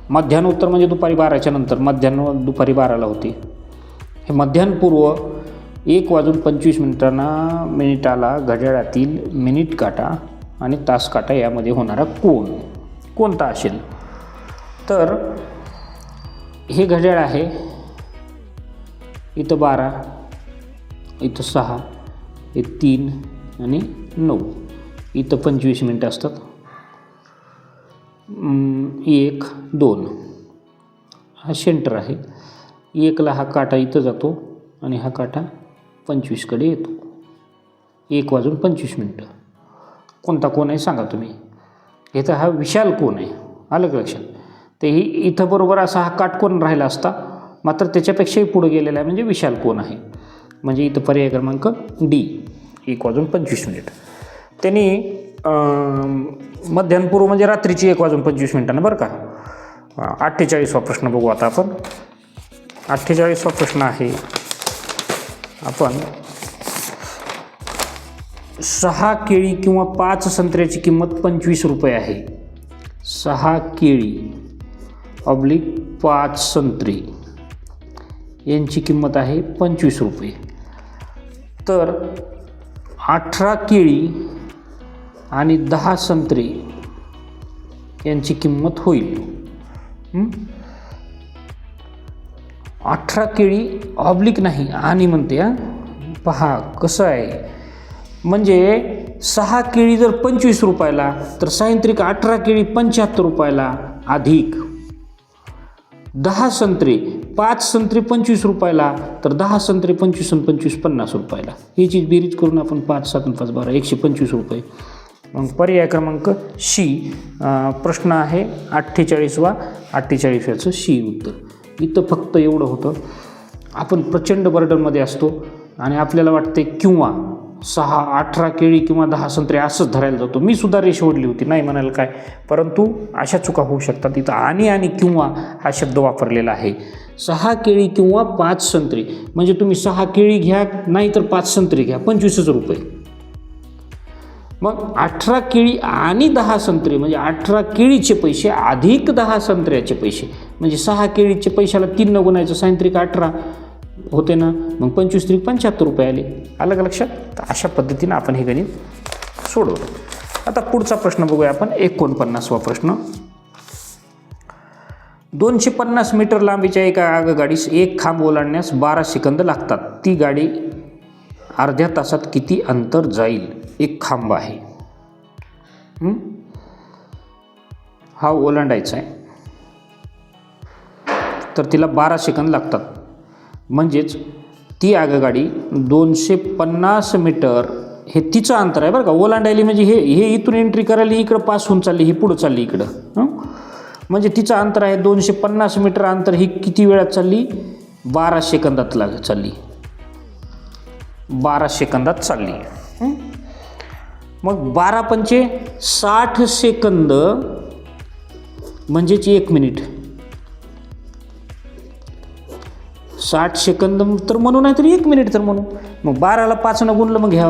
मध्यान्होत्तर म्हणजे दुपारी 12च्या नंतर. मध्यान्ह दुपारी 12ला होते. हे मध्यान्हपूर्व 1:25 मिनिटाला घड्याळातील मिनिट काटा आणि तास काटा यामध्ये होणारा कोणता असेल? तर हे घड्याळ आहे. इथं 12, इथं 6, हे 3 आणि 9. इथं 25 मिनटं असतात. 1 2 हा सेंटर आहे. 1ला हा काटा इथं जातो आणि हा काटा 25कडे येतो. 1:25. कोणता कोण आहे सांगा तुम्ही? इथं हा विशाल कोण आहे. आलं का लक्षात? तर ही इथं बरोबर असा हा काटकोन राहिला असता. मात्र त्याच्यापेक्षाही पुढे गेलेला आहे म्हणजे विशाल कोण आहे. म्हणजे इथं पर्याय क्रमांक डी 1:25. त्यांनी मध्यान्हपूर्व म्हणजे रात्रीची 1:25 बरं का. 48वा प्रश्न बघू आता आपण. 48वा प्रश्न आहे. आपण 6 केळी किंवा 5 संत्र्याची किंमत 25 रुपये आहे. 6 केळी ऑब्लिक 5 संत्री यांची किंमत आहे 25 रुपये. तर 18 केळी आणि 10 संत्री यांची किंमत होईल. 18 केळी ऑब्लिक नाही आणि म्हणते. पहा कसं आहे. म्हणजे 6 केळी जर 25 रुपयाला तर सायंत्रिक 18 केळी 75 रुपयाला अधिक 10 संत्री 5 संत्री 25 रुपयाला तर 10 संत्री 25 आणि 25 50 रुपयाला. ही चीज बेरीज करून आपण 5 7 5 12 125 रुपये. मग पर्याय क्रमांक सी प्रश्न आहे 48वा. 48व्याचं सी उत्तर. इथं फक्त एवढं होतं. आपण प्रचंड बर्डनमध्ये असतो आणि आपल्याला वाटते किंवा 18 केळी किंवा 10 संत्रे असंच धरायला जातो. मी सुद्धा रेष ओढली होती नाही म्हणायला काय. परंतु अशा चुका होऊ शकतात. इथं आणि किंवा हा शब्द वापरलेला आहे. 6 केळी किंवा 5 संत्री म्हणजे तुम्ही 6 केळी घ्या नाही तर 5 संत्री घ्या 25 रुपये. मग 18 केळी आणि 10 संत्री म्हणजे 18 केळीचे पैसे अधिक 10 संत्र्याचे पैसे म्हणजे 6 केळीचे पैशाला 3 न गुणायचं सायंत्रिक 18 होते ना. मग 25 त्रिक 75 रुपये आले. आलं का लक्षात? तर अशा पद्धतीनं आपण हे गणित सोडवलं. आता पुढचा प्रश्न बघूया आपण. 49वा प्रश्न. 250 मीटर लांबीच्या एका आगगाडीस एक खांब ओलांडण्यास 12 सेकंद लागतात. ती गाडी अर्ध्या तासात किती अंतर जाईल? एक खांब आहे. हा ओलांडायचा आहे. तर तिला 12 सेकंद लागतात. म्हणजेच ती आगगाडी 250 मीटर हे तिचं अंतर आहे बरं का, ओलांडायली म्हणजे हे इथून एंट्री करायला इकडं पास होऊन चालली, ही पुढं चालली इकडं. म्हणजे तिचं अंतर आहे 250 मीटर अंतर. ही किती वेळात चालली? 12 सेकंदात चालली, 12 सेकंदात चालली. मग 12 पंचे 60 सेकंद म्हणजेच 1 मिनिट. 60 सेकंद तर म्हणू, नाही तर 1 मिनिट तर म्हणू. मग 12ला 5 गुणलं, मग ह्या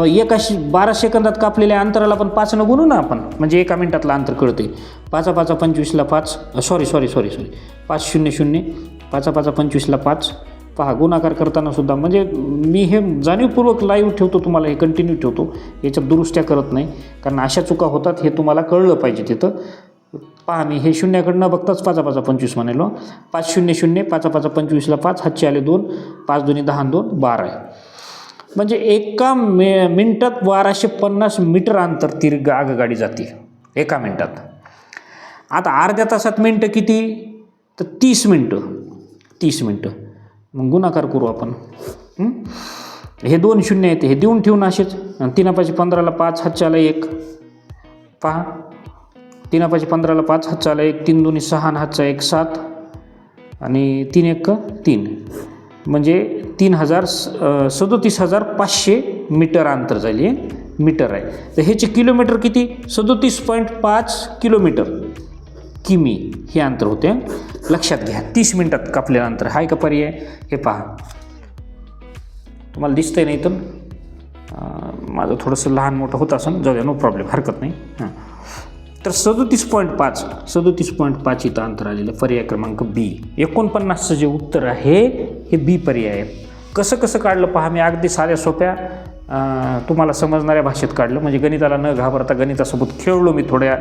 12 सेकंदात कापलेल्या अंतराला पण 5 गुणू ना आपण, म्हणजे 1 मिनिटातलं अंतर कळते. 5 5 25ला 5, सॉरी 5 0 0, 5 5 25ला 5. पहा गुणाकार करताना सुद्धा, म्हणजे मी हे जाणीवपूर्वक लाईव्ह ठेवतो, तुम्हाला हे कंटिन्यू ठेवतो, याच्यात दुरुस्त्या करत नाही, कारण अशा चुका होतात हे तुम्हाला कळलं पाहिजे तिथं. पहा मी हे शून्याकडनं बघताच 5 5 25 म्हणालो. 5 0 0, 5 5 25ला 5, हातचे आले 2, 5 2 10 2 12 आहे. म्हणजे एका मिनिटात 1250 मीटर अंतर ती आगगाडी जाते एका मिनिटात. आता अर्ध्या तासात मिनटं किती? तर 30 मिनटं. 30 मिनटं. मग गुणाकार करू आपण. हे 2 शून्य आहेत, हे देऊन ठेवून असेच. 3 5 15ला 5, हातचे आला 1. पहा 3 5 15ला 5, हातचा आला 1, 3 2 6, हातचा 1 7, आणि 3 1 3, म्हणजे 37,500 मीटर अंतर झाली. मीटर आहे तर ह्याचे किलोमीटर किती? 37.5 किलोमीटर, किमी हे अंतर होते. लक्षात घ्या, 30 मिनिटात कापलेलं अंतर. हाय का पर्याय? हे पहा, तुम्हाला दिसतंय नाही तर माझं थोडंसं लहान मोठं होत असं, जाऊ द्या, नो प्रॉब्लेम, हरकत नाही. तर 37.5 इथं अंतर आलेलं. पर्याय क्रमांक बी. 49चं जे उत्तर आहे हे बी पर्याय आहे. कसं काढलं पहा, मी अगदी साध्या सोप्या तुम्हाला समजणाऱ्या भाषेत काढलं, म्हणजे गणिताला न घाबरता गणितासोबत खेळलो मी थोड्या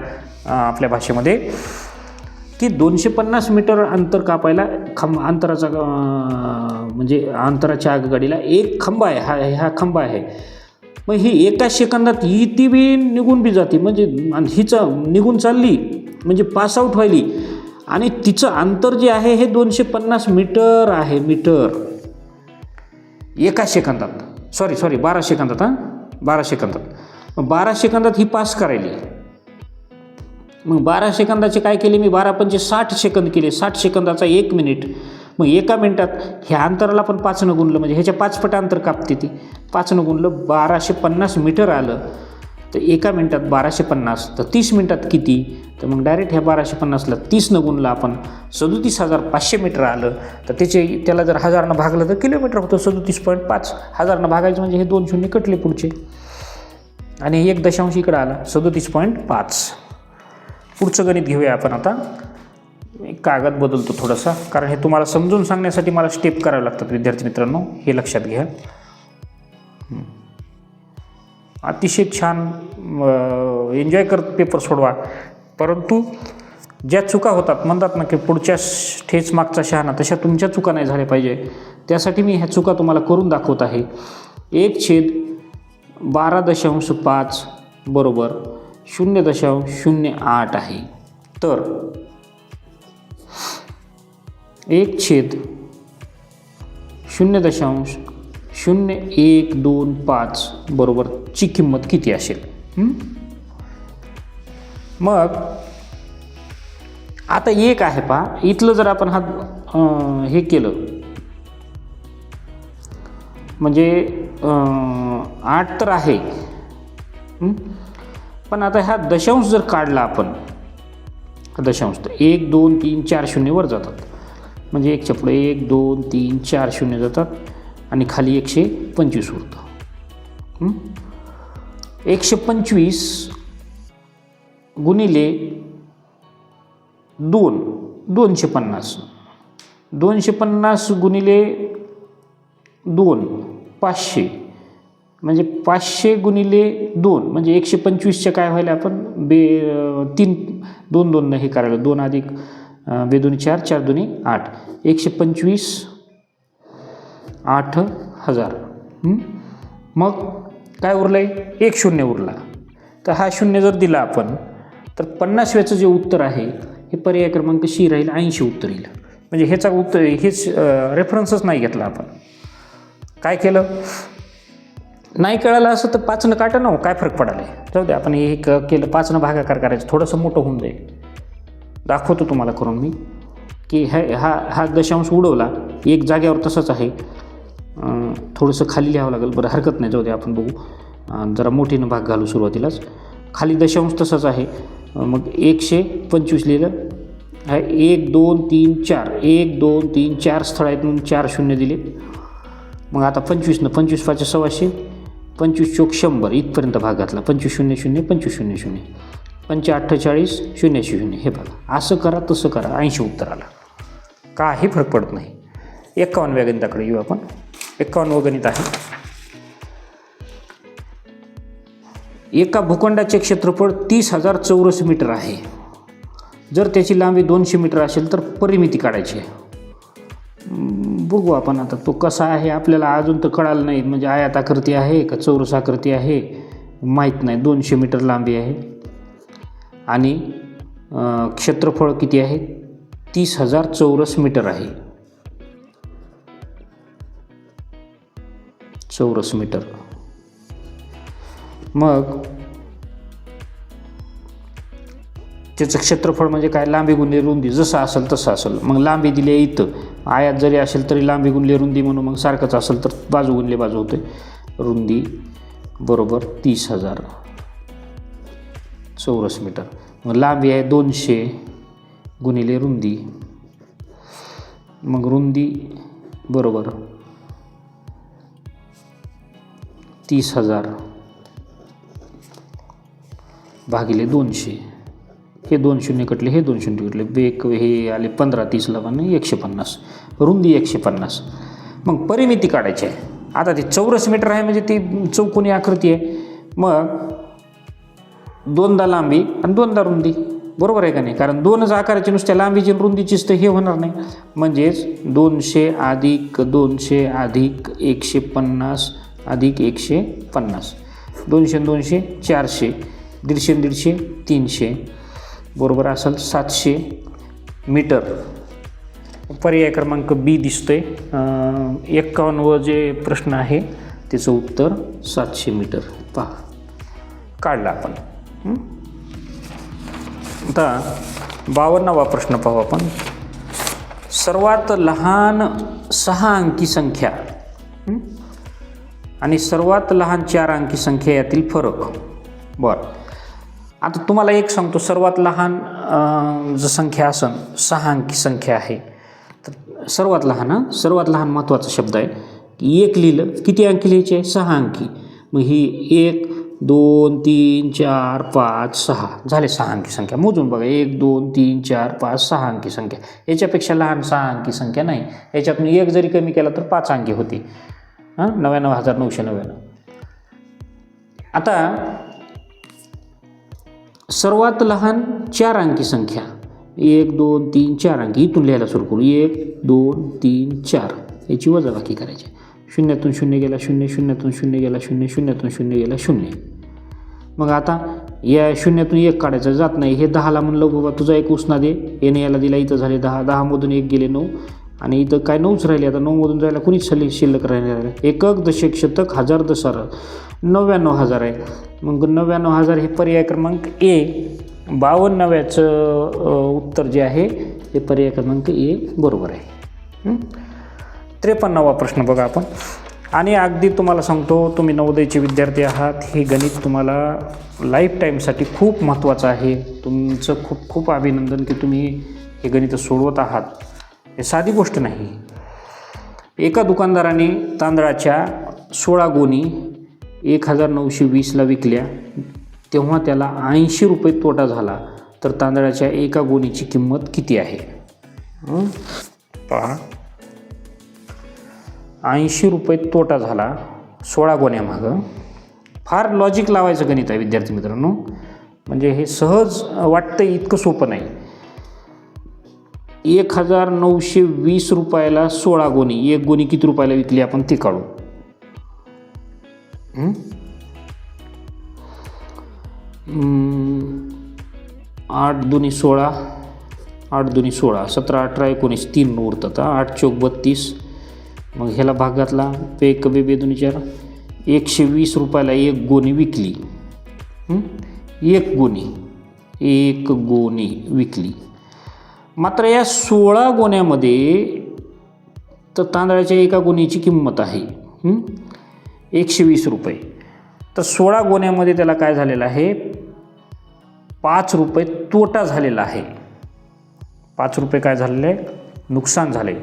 आपल्या भाषेमध्ये, की 250 मीटर अंतर कापायला अंतराचा म्हणजे अंतराच्या आगगाडीला एक खांबा आहे, हा खांबा आहे. मग ही एका सेकंदात ती बी निघून बी जाते, म्हणजे हिचं निघून चालली म्हणजे पास आऊट व्हायली, आणि तिचं अंतर जे आहे हे 250 मीटर आहे. मीटर एका सेकंदात, सॉरी 12 सेकंदात. 12 सेकंदात. मग 12 सेकंदात ही पास करायली. मग 12 सेकंदाचे काय केले मी? 12 पंचे 60 सेकंद केले. 60 सेकंदाचा 1 मिनिट. मग एका मिनिटात ह्या अंतराला पण 5 गुणलं, म्हणजे ह्याच्या 5 पट अंतर कापते ती. 5 गुणलं 1250 मीटर आलं. तर एका मिनिटात 1250, तर 30 मिनिटात किती? तर मग डायरेक्ट ह्या 1250ला 30 गुणलं आपण, 37,500 मीटर आलं. तर त्याला जर 1000 भागलं तर किलोमीटर होतं 37.5. 1000 भागायचं म्हणजे हे 2 शून्य कटले पुढचे, आणि 1 दशांश इकडं आला 37.5. पुढचं गणित घेऊया आपण आता. एक कागद बदलतो थोडासा, कारण हे तुम्हाला समजून सांगण्यासाठी मला स्टेप करावे लागतात विद्यार्थी मित्रांनो, हे लक्षात घ्या. अतिशय छान एन्जॉय करत पेपर सोडवा, परंतु ज्या चुका होतात म्हणतात ना की पुढच्या ठेच मागचा शहाणा, तशा तुमच्या चुका नाही झाल्या पाहिजे. त्यासाठी मी ह्या चुका तुम्हाला करून दाखवत आहे. 1/12.5 बरोबर 0.08 आहे. तर 1/0.0125 बरोबर ची किंमत किती असेल? मग आता 1 आहे पहा, इथलं जर आपण हे केलं म्हणजे 8 तर आहे, पण आता ह्या दशांश जर काढला आपण, दशांश तर 1 2 3 4 शून्य वर जातात, म्हणजे 1च्या पुढे 1 2 3 4 शून्य जातात, आणि खाली 125 उरतं. 125 गुणिले 250, 250 गुणिले 2 500, म्हणजे 500 गुणिले 2 म्हणजे 125च्या काय व्हायला आपण 3 2 2 हे करायला, 2 अधिक 2 2 4 4 2 8, 125 8000. मग काय उरलं आहे? 1 शून्य उरला. तर हा शून्य जर दिला आपण, तर 50व्याचं जे उत्तर आहे हे पर्याय क्रमांक सी राहील, 80 उत्तर येईल. म्हणजे ह्याचा उत्तर हेच रेफरन्सच नाही घेतला आपण. काय केलं? नाही कळालं असं तर 5नं काटा ना, काय फरक पडाले. जाऊ दे, आपण हे केलं 5नं भागाकार करायचं, थोडंसं मोठं होऊन जाईल. दाखवतो तुम्हाला करून मी की हा दशांश उडवला, एक जागेवर तसंच आहे. थोडंसं खाली लिहावं लागेल, बरं हरकत नाही, जाऊ दे आपण बघू. जरा मोठीनं भाग घालू सुरुवातीलाच. खाली दशांश तसंच आहे. मग 125 लिहिलं. 1 2 3 4 1 2 3 4 स्थळ आहेत म्हणून 4 शून्य दिले. मग आता 25नं 25 5 सव्वाशे, 25 चोक 100 इथपर्यंत भाग घातला. 25 0 0 25 0 0 5 48 0 0. हे बघा, असं करा तसं करा, 80 उत्तर आला. काही फरक पडत नाही. 51व्या गणिताकडे येऊ आपण. 51वं गणित आहे. एका भूखंडाचे क्षेत्रफळ 30,000 चौरस मीटर आहे. जर त्याची लांबी 200 मीटर असेल तर परिमिती काढायची आहे. बघू आपण आता तो कसा आहे, आपल्याला अजून तर कळालं नाही. म्हणजे आयताकृती आहे का चौरस आकृती आहे माहीत नाही. 200 मीटर लांबी आहे आणि क्षेत्रफळ किती आहे, 30,000 चौरस मीटर आहे. चौरस मीटर. मग त्याचं क्षेत्रफळ म्हणजे काय, लांबी गुणिले रुंदी, जसं असेल तसं असेल. मग लांबी दिली आहे इथं, आयात जरी असेल तरी लांबी गुणिले रुंदी म्हणून मग सारखंच असेल तर बाजू गुणिले बाजू होते. रुंदी बरोबर 30,000 चौरस मीटर. मग लांबी आहे 200 गुणिले रुंदी, मग रुंदी बरोबर 30,000 भागिले 200. हे 2 शून्य कटले, हे 2 शून्य कटले, बेक हे आले 15 30 लवाने 150, रुंदी 150. मग परिमिती काढायची आहे. आता ती चौरस मीटर आहे म्हणजे ती चौकोनी आकृती आहे. मग 2दा लांबी आणि 2दा रुंदी, बरोबर आहे का नाही. कारण 2च आकाराची नुसत्या लांबीची रुंदीचीच तर हे होणार नाही. म्हणजेच 200 अधिक 200 अधिक 150 अधिक 150, 200 200 400, 150 150 300, बरोबर असेल 700 मीटर. पर्याय क्रमांक बी दिसतोय. 51व जे प्रश्न आहे त्याचं उत्तर 700 मीटर. पहा, काढला आपण. आता 52वा प्रश्न पाहू आपण. सर्वात लहान 6 अंकी संख्या आणि सर्वात लहान 4 अंकी संख्या यातील फरक. बरं, आता तुम्हाला एक सांगतो, सर्वात लहान जर संख्या असेल 6 अंकी संख्या आहे तर सर्वात लहान महत्त्वाचा शब्द आहे की 1 लिहिलं, किती अंकी लिहायचे आहे, 6 अंकी. मग ही 1 2 3 4 5 6 झाले 6 अंकी संख्या. मोजून बघा, 1 2 3 4 5 6 अंकी संख्या. याच्यापेक्षा लहान 6 अंकी संख्या नाही. याच्यातून 1 जरी कमी केला तर 5 अंकी होती. 99,999. आता सर्वात लहान 4 अंकी संख्या 1 2 3 4 अंकी इथून लिहायला सुरू करू. 1 2 3 4 याची वजाबाकी करायची. 0तून 0 गेला 0, 0तून 0 गेला 0, 0तून 0 गेला 0. मग आता या 0तून 1 काढायचं जात नाही. हे 10ला म्हणलं बाबा तुझा 1 उसना दे, याने याला दिला, इथं झाले 10, 10मधून 1 गेले 9 आणि इथं काय 9च राहिले. आता 9मधून जायला कुणीच शिल्लक राहिले. एकक दशक शतक हजार दसार 99,000 आहे. मग 99,000 हे पर्याय क्रमांक ए. 52व्याचं उत्तर जे आहे ते पर्याय क्रमांक ए बरोबर आहे. 53वा प्रश्न बघा आपण. आणि अगदी तुम्हाला सांगतो, तुम्ही नवोदयचे विद्यार्थी आहात, हे गणित तुम्हाला लाईफ टाईमसाठी खूप महत्त्वाचं आहे. तुमचं खूप खूप अभिनंदन की तुम्ही हे गणित सोडवत आहात. हे साधी गोष्ट नाही. एका दुकानदाराने तांदळाच्या 16 गोणी 1920ला विकल्या, तेव्हा त्याला 80 रुपये तोटा झाला. तर तांदळाच्या एका गोणीची किंमत किती आहे. पहा, 80 रुपये तोटा झाला 16 गोण्यामागं. फार लॉजिक लावायचं गणित आहे विद्यार्थी मित्रांनो. म्हणजे हे सहज वाटतं, इतकं सोपं नाही. 1920 रुपयाला 16 गोणी, एक गोणी किती रुपयाला विकली आपण ते काढू. 8 दुनी 16, 8 दुनी 16, 17 18 19, 3 उरतात. 8 चौक 32. मग ह्याला भाग घातला, पे कबी 2 दुनी 4, 120 रुपयाला एक गोणी विकली, एक गोणी विकली. मात्र या 16 गोण्यामध्ये तर तांदळाच्या एका गोणीची किंमत आहे 120 रुपये. तर 16 गोण्यामध्ये त्याला काय झालेलं आहे, 5 रुपये तोटा झालेला आहे. 5 रुपये काय झालेलं आहे, नुकसान झाले.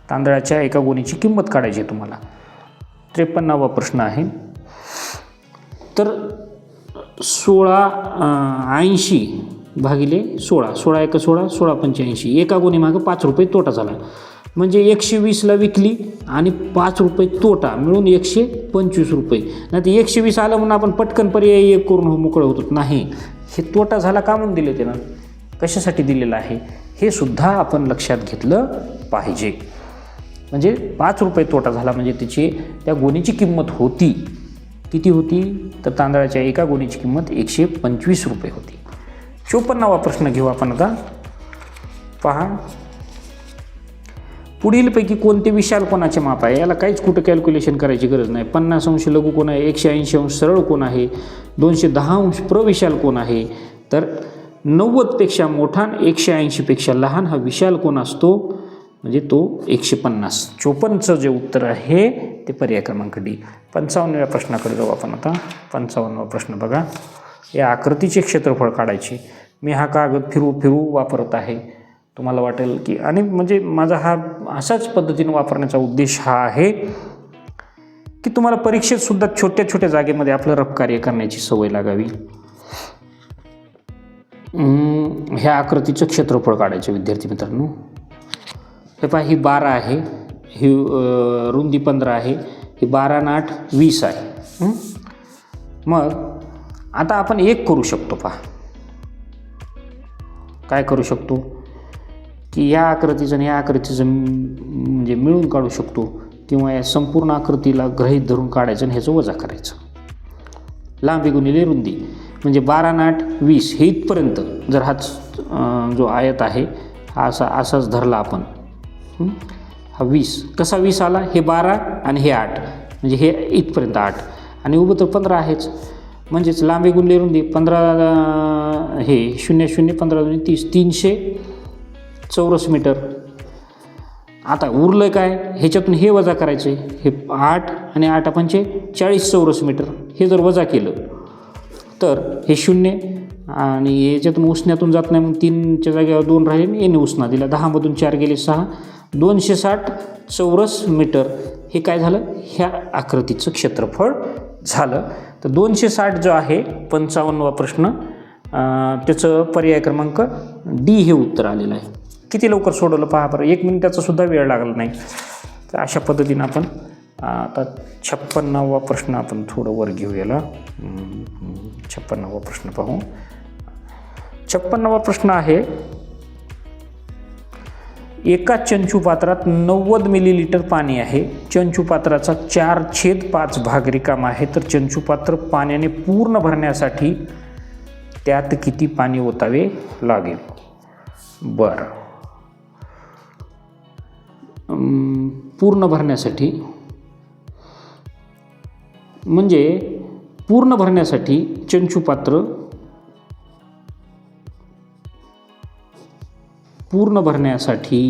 तांदळाच्या एका गोणीची किंमत काढायची आहे तुम्हाला. 53वा प्रश्न आहे. तर 80 भागिले 16, 16 एक 16, 16 85, एका गोणी मागं 5 रुपये तोटा झाला. म्हणजे 120ला विकली आणि 5 रुपये तोटा मिळून 125 रुपये. नाही तर 120 आलं म्हणून आपण पटकन पर्याय एक करून मोकळं होतो. नाही, हे तोटा झाला का म्हणून दिले त्यानं, कशासाठी दिलेलं आहे हे सुद्धा आपण लक्षात घेतलं पाहिजे. म्हणजे 5 रुपये तोटा झाला म्हणजे त्याची त्या गोणीची किंमत होती किती होती, तर तांदळाच्या एका गोणीची किंमत 125 रुपये होती. 54वा प्रश्न घेऊ आपण आता. पहा, पुढीलपैकी कोणते विशाल कोनाचे माप आहे. याला काहीच कुठं कॅल्क्युलेशन करायची गरज नाही. 50 अंश लघु कोन आहे, 180 अंश सरळ कोन आहे, 210 अंश प्रविशाल कोन आहे. तर 90पेक्षा मोठा आणि 180पेक्षा लहान हा विशाल कोन असतो, म्हणजे तो 150. 54चं जे उत्तर आहे ते पर्याय क्रमांक डी. 55व्या प्रश्नाकडे जाऊ आपण आता. 55वा प्रश्न बघा. या आकृतीचे क्षेत्रफळ काढायचे. मी हा कागद फिरू वापरत आहे. तुम्हाला वाटेल की, आणि म्हणजे माझा हा अशाच पद्धतीने वापरण्याचा उद्देश हा आहे की तुम्हाला परीक्षेत सुद्धा छोट्या छोट्या जागेमध्ये आपलं रफ कार्य करण्याची सवय लागावी. ह्या आकृतीचं क्षेत्रफळ काढायचे विद्यार्थी मित्रांनो. हे पहा, ही 12 आहे, ही रुंदी 15 आहे, ही 12 आणि 8 20 आहे. मग आता आपण एक करू शकतो. पहा काय करू शकतो की या आकृतीचं आणि या आकृतीचं म्हणजे मिळून काढू शकतो, किंवा या संपूर्ण आकृतीला गृहीत धरून काढायचं आणि ह्याचं वजा करायचं. लांबी गुणिले रुंदी म्हणजे 12 आणि 8 20 हे इथपर्यंत जर हाच जो आयत आहे हा असाच धरला आपण, हा 20 कसा 20 आला, हे 12 आणि हे 8 म्हणजे हे इथपर्यंत 8 आणि उभं तर 15 आहेच. म्हणजेच लांबी गुणिले रुंदी 15 हे 0 0 15 2 30 300 चौरस मीटर. आता उरलं काय, ह्याच्यातून हे वजा करायचं आहे. हे 8 आणि 8 पंचे 40 चौरस मीटर. हे जर वजा केलं तर हे 0 आणि ह्याच्यातून उसण्यातून जात नाही, मग 3च्या जागेवर 2 राहिले, याने उसना दिला. 10मधून 4 गेले 6, 260 चौरस मीटर. हे काय झालं, ह्या आकृतीचं क्षेत्रफळ झालं. तर 260 जो आहे 55वा प्रश्न, त्याचं पर्याय क्रमांक डी हे उत्तर आलेलं आहे. किती लवकर सोडवलं पहा बरं, 1 मिनिटाचा सुद्धा वेळ लागला नाही. तर अशा पद्धतीनं आपण आता 56वा प्रश्न आपण थोडं वर घेऊ. याला 56वा प्रश्न पाहू. 56वा प्रश्न आहे. एका चंचू पात्रात 90 मिलीलिटर पाणी आहे. चंचू पात्राचा 4/5 भाग रिकामा आहे. तर चंचू पात्र पाण्याने पूर्ण भरण्यासाठी त्यात किती पाणी ओतावे लागेल. बरं, पूर्ण भरण्यासाठी म्हणजे पूर्ण भरण्यासाठी चंचू पात्र पूर्ण भरण्यासाठी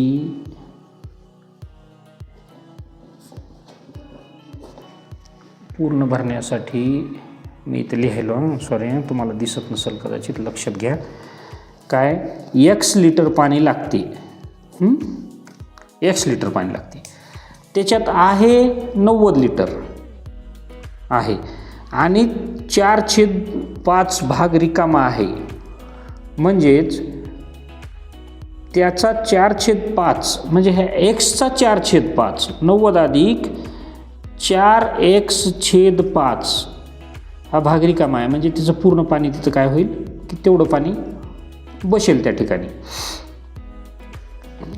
मी इथे लिहिलो, सॉरी तुम्हाला दिसत नसेल कदाचित, लक्षात घ्या. काय, x लिटर पाणी लागते. x लिटर पाणी लागते. त्याच्यात आहे 90 लिटर आहे आणि 4/5 भाग रिकामा आहे. म्हणजेच त्याचा 4/5 म्हणजे ह्या एक्सचा 4/5 90 अधिक 4x/5 हा भाग रिकामा आहे. म्हणजे तिचं पूर्ण पाणी तिथं काय होईल की तेवढं पाणी बसेल त्या ठिकाणी.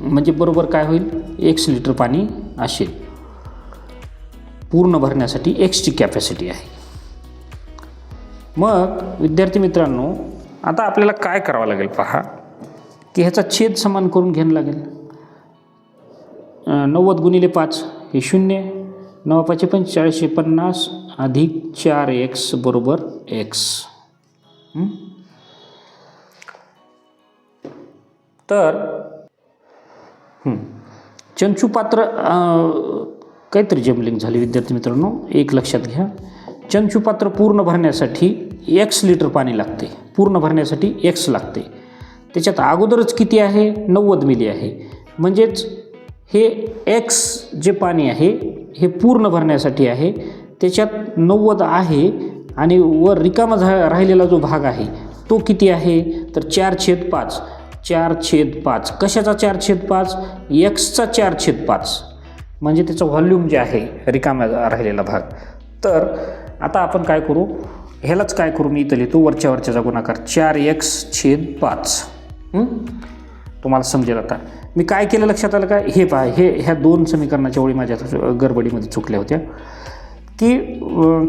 म्हणजे बरोबर काय होईल, x लिटर पाणी असेल. पूर्ण भरण्यासाठी एक्सची कॅपॅसिटी आहे. मग विद्यार्थी मित्रांनो, आता आपल्याला काय करावं लागेल पहा, की ह्याचा छेद समान करून घ्यायला लागेल. 90 गुणिले 5 हे 0, 9 5 45 50 अधिक 4x बरोबर x. तर चंचुपात्र काहीतरी जमलिंग झाली विद्यार्थी मित्रांनो, एक लक्षात घ्या. चंचुपात्र पूर्ण भरण्यासाठी x लिटर पाणी लागते. पूर्ण भरण्यासाठी x लागते. त्याच्यात अगोदरच किती आहे? 90 मिली आहे. म्हणजेच हे x जे पाणी आहे हे पूर्ण भरण्यासाठी आहे. त्याच्यात 90 आहे आणि वर रिकामा राहिलेला जो भाग आहे तो किती आहे? तर 4/5. 4/5 कशाचा 4/5? एक्सचा 4/5 म्हणजे त्याचं व्हॉल्यूम जे आहे रिकामा राहिलेला भाग. तर आता आपण काय करू, ह्यालाच काय करू, मी इथं लिहितो वरच्याचा गुणाकार 4x/5. तुम्हाला समजेल. आता मी काय केलं लक्षात आलं का? हे पहा, ह्या 2 समीकरणाच्या ओळी माझ्या गडबडीमध्ये चुकल्या होत्या की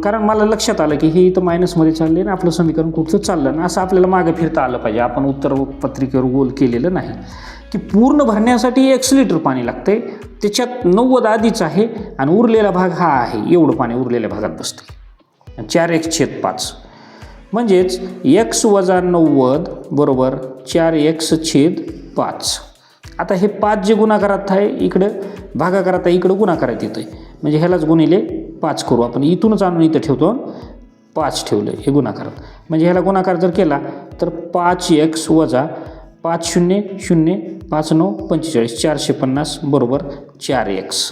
कारण मला लक्षात आलं की हे इथं मायनसमध्ये चालले ना, आपलं समीकरण कुठचं चाललं ना, असं आपल्याला मागे फिरता आलं पाहिजे. आपण उत्तरपत्रिकेवर गोल केलेलं नाही की पूर्ण भरण्यासाठी x लिटर पाणी लागते. त्याच्यात 90 आधीच आहे आणि उरलेला भाग हा आहे. एवढं पाणी उरलेल्या भागात बसते. 4x/5 म्हणजेच x - 90 बरोबर 4x/5. आता हे 5 जे गुणाकारात आहे इकडं भागाकारात आहे, इकडं गुणाकारात येतं आहे. म्हणजे ह्यालाच गुणिले 5 करू आपण. इथूनच आणून इथं ठेवतो 5 ठेवलं हे गुणाकारात. म्हणजे ह्याला गुणाकार जर केला तर 5x - 5 0 0 5 9 45 450 बरोबर 4x.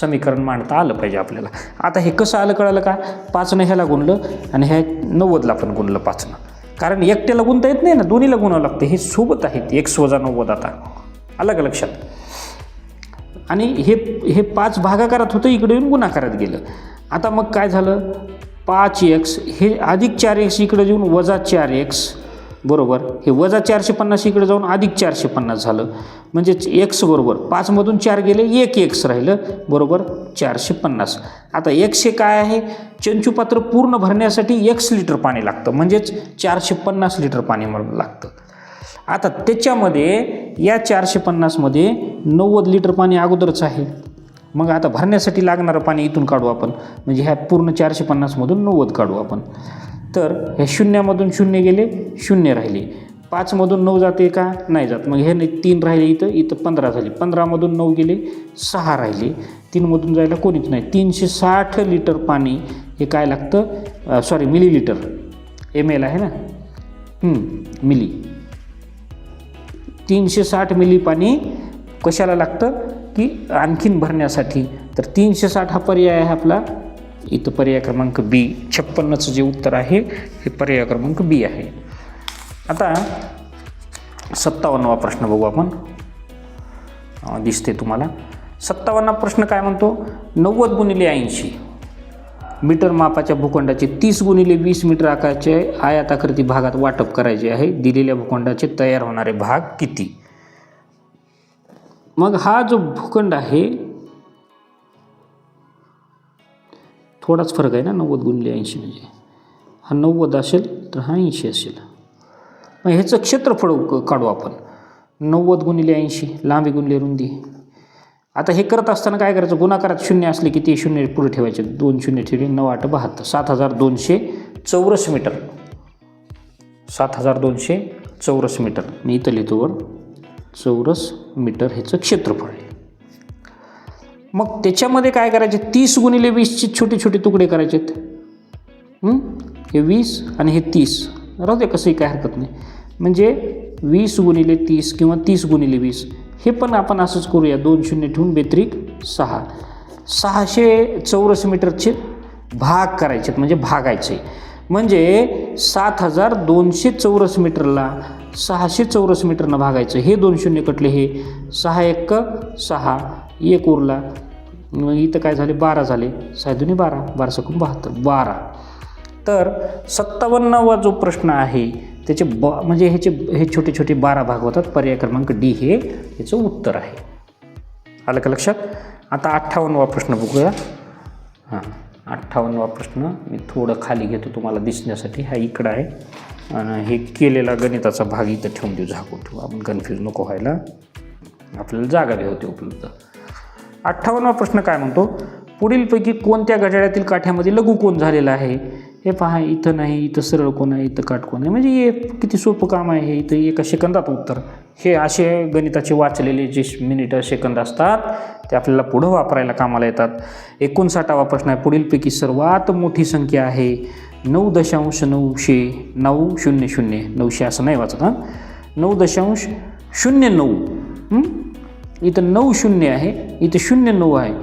समीकरण मांडता आलं पाहिजे आपल्याला. आता हे कसं आलं कळालं का? 5नं ह्याला गुणलं आणि ह्या 90ला पण गुणलं 5नं. कारण एकट्याला गुणता येत नाही ना, दोन्हीला गुणावं लागतं. हे सोबत आहेत x - 90. आता आलं का लक्षात? आणि हे 5 भागाकारात होतं, इकडे येऊन गुणाकारात गेलं. आता मग काय झालं? 5x हे अधिक 4x इकडे येऊन वजा 4x बरोबर हे वजा 450 इकडे जाऊन अधिक 450 झालं. म्हणजेच x बरोबर 5मधून 4 गेले, 1x राहिलं बरोबर 450. आता x हे काय आहे? चंचुपात्र पूर्ण भरण्यासाठी x लिटर पाणी लागतं. म्हणजेच 450 लिटर पाणी लागतं. आता त्याच्यामध्ये या 450मध्ये 90 लिटर पाणी अगोदरच आहे. मग आता भरण्यासाठी लागणारं पाणी इथून काढू आपण. म्हणजे ह्या पूर्ण 450मधून 90 काढू आपण. तर ह्या 0मधून 0 गेले, 0 राहिले. 5मधून 9 जाते का? नाही जात. मग हे 3 राहिले, इथं 15 झाले. 15मधून 9 गेले, 6 राहिले. 3मधून जायला कोणीच नाही. 360 लिटर पाणी हे काय लागतं? सॉरी मिलीलिटर, ml आहे ना, मिली. 360 मिली पाणी कशाला लागतं की आणखीन भरण्यासाठी. तर 360 हा पर्याय आहे आपला. इथं पर्याय क्रमांक बी. 56चं जे उत्तर आहे हे पर्याय क्रमांक बी आहे. आता 57वा प्रश्न बघू आपण. दिसते तुम्हाला 57वा प्रश्न काय म्हणतो? 90 गुणिले 80 मीटर मापाच्या भूखंडाचे 30 गुणिले 20 मीटर आकाराचे आयताकृती भागात वाटप करायचे आहे. दिलेल्या भूखंडाचे तयार होणारे भाग किती? मग हा जो भूखंड आहे थोडाच फरक आहे ना, 90 गुणिले 80 म्हणजे हा 90 असेल तर हा 80 असेल. मग ह्याचं क्षेत्रफळ काढू आपण. 90 गुणिले 80 लांबी गुणिले रुंदी. आता हे करत असताना काय करायचं? गुणाकारात 0 असले की ते 0 पुढे ठेवायचे. 2 0 ठेवले, 9 8 72 7200 चौरस मीटर. 7200 चौरस मीटर. मी इथं लिहितो वर चौरस मीटर ह्याचं क्षेत्रफळ आहे. मग त्याच्यामध्ये काय करायचे? 30 गुणिले 20चे छोटे छोटे तुकडे करायचेत. हे 20 आणि हे 30 राहू दे, कसंही काय हरकत नाही. म्हणजे 20 गुणिले 30 किंवा 30 गुणिले 20 हे पण आपण असंच करूया. 2 0 ठेवून बेत्रिक 6. 600 चौरस मीटरचे भाग करायचे, म्हणजे भागायचे. म्हणजे 7200 चौरस मीटरला 600 चौरस मीटरनं भागायचं. हे 2 0 कटले, हे 6 1 6 1 उरला. मग इथं काय झाले? 12 झाले. 6 2 12 12 सकून 72 12. तर 57वा जो प्रश्न आहे त्याचे म्हणजे हे छोटे छोटे 12 भाग होतात. पर्याय क्रमांक डी हे याचं उत्तर आहे. आलं का लक्षात? आता 58वा प्रश्न बघूया. 58वा प्रश्न मी थोडं खाली घेतो तुम्हाला दिसण्यासाठी. हा इकडं आहे आणि हे केलेला गणिताचा भाग इथं ठेवून देऊ, झाकून ठेवू. आपण कन्फ्यूज नको व्हायला, आपल्याला जागा बी होते उपलब्ध. 58वा प्रश्न काय म्हणतो? पुढीलपैकी कोणत्या घड्याळातील काठ्यामध्ये लघुकोन झालेला आहे? हे पहा, इथं नाही, इथं सरळ कोण आहे, इथं काटकोन आहे. म्हणजे हे किती सोपं काम आहे हे. इथं एका सेकंदात उत्तर. हे असे गणिताचे वाचलेले जे मिनिटं सेकंद असतात ते आपल्याला पुढं वापरायला कामाला येतात. 59वा प्रश्न आहे. पुढीलपैकी सर्वात मोठी संख्या आहे 9.900 900 असं नाही वाचत हां, 9.09. इथं 9 शून्य आहे, इथं 09 आहे.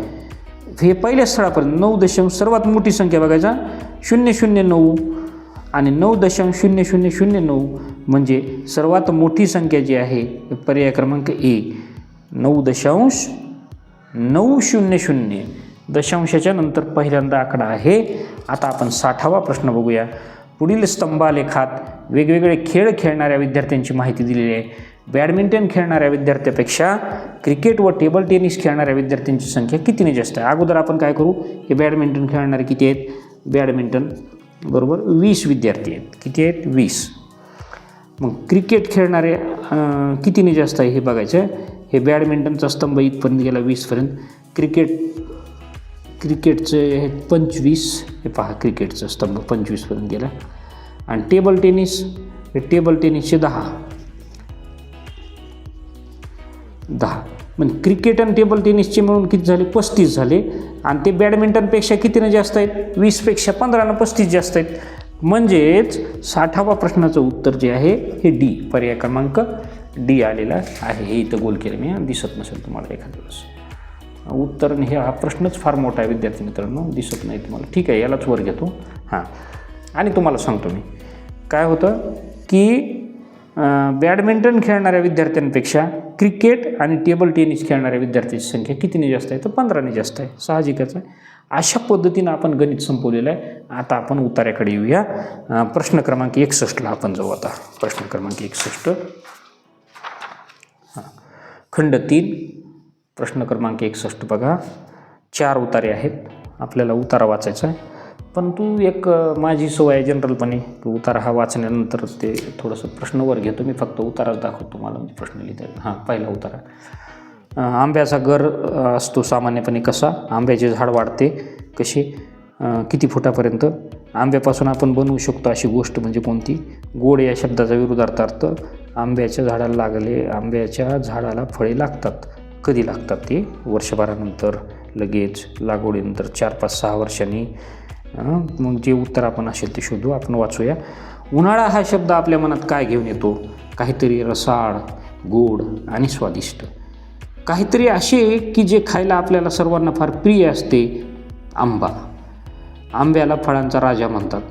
हे पहिल्या स्थळापर्यंत 9 सर्वात मोठी संख्या बघायचा 009 आणि 9.0009 म्हणजे सर्वात मोठी संख्या जी आहे पर्याय क्रमांक ए 9.900. दशांशाच्या नंतर पहिल्यांदा आकडा आहे. आता आपण 60वा प्रश्न बघूया. पुढील स्तंभालेखात वेगवेगळे खेळ खेळणाऱ्या विद्यार्थ्यांची माहिती दिलेली आहे. बॅडमिंटन खेळणाऱ्या विद्यार्थ्यापेक्षा क्रिकेट व टेबल टेनिस खेळणाऱ्या विद्यार्थ्यांची संख्या कितीने जास्त आहे? अगोदर आपण काय करू, हे बॅडमिंटन खेळणारे किती आहेत? बॅडमिंटन बरोबर 20 विद्यार्थी आहेत. किती आहेत? 20. मग क्रिकेट खेळणारे कितीने जास्त आहे हे बघायचं. हे बॅडमिंटनचा स्तंभ इथपर्यंत गेला 20पर्यंत. क्रिकेटचे हे 25. हे पहा, क्रिकेटचा स्तंभ 25पर्यंत गेला. आणि टेबल टेनिसचे 10. म्हणजे क्रिकेट आणि टेबल टेनिसचे मिळून किती झाले? 35 झाले. आणि ते बॅडमिंटनपेक्षा कितीनं जास्त आहेत? 20पेक्षा 15नं 35 जास्त आहेत. म्हणजेच 60वा प्रश्नाचं उत्तर जे आहे हे डी, पर्याय क्रमांक डी आलेला आहे. हे इथं गोल केलं मी, दिसत नसेल तुम्हाला एखाद्या वेळेस उत्तर. हे हा प्रश्नच फार मोठा आहे विद्यार्थी मित्रांनो, दिसत नाही तुम्हाला. ठीक आहे, यालाच वर घेतो. हां, आणि तुम्हाला सांगतो मी काय होतं की बॅडमिंटन खेळणाऱ्या विद्यार्थ्यांपेक्षा क्रिकेट आणि टेबल टेनिस खेळणाऱ्या विद्यार्थ्यांची संख्या कितीने जास्त आहे? तर 15ने जास्त आहे. साहजिकच आहे. अशा पद्धतीनं आपण गणित संपवलेलं आहे. आता आपण उतार्याकडे येऊया. प्रश्न क्रमांक 61ला आपण जाऊ. आता प्रश्न क्रमांक 61 खंड 3 प्रश्न क्रमांक 61 बघा. 4 उतारे आहेत. आपल्याला उतारा वाचायचा आहे. परंतु एक माझी सवय आहे जनरलपणे की उतारा हा वाचल्यानंतर ते थोडंसं प्रश्नवर घेतो. मी फक्त उताराच दाखवतो तुम्हाला, म्हणजे प्रश्न लिहिता. हां, पहिला उतारा. आंब्याचा गर असतो सामान्यपणे कसा? आंब्याचे झाड वाढते कसे? किती फुटापर्यंत? आंब्यापासून आपण बनवू शकतो अशी गोष्ट म्हणजे कोणती? गोड या शब्दाचा विरुद्धार्थ अर्थ आंब्याच्या झाडाला फळे लागतात. कधी लागतात ते? वर्षभरानंतर, लगेच, लागवडीनंतर, 4-5-6 वर्षांनी. मग जे उत्तर आपण असेल ते शोधू. आपण वाचूया. उन्हाळा हा शब्द आपल्या मनात काय घेऊन येतो? काहीतरी रसाळ, गोड आणि स्वादिष्ट. काहीतरी असे की जे खायला आपल्याला सर्वांना फार प्रिय असते. आंबा. आंब्याला फळांचा राजा म्हणतात.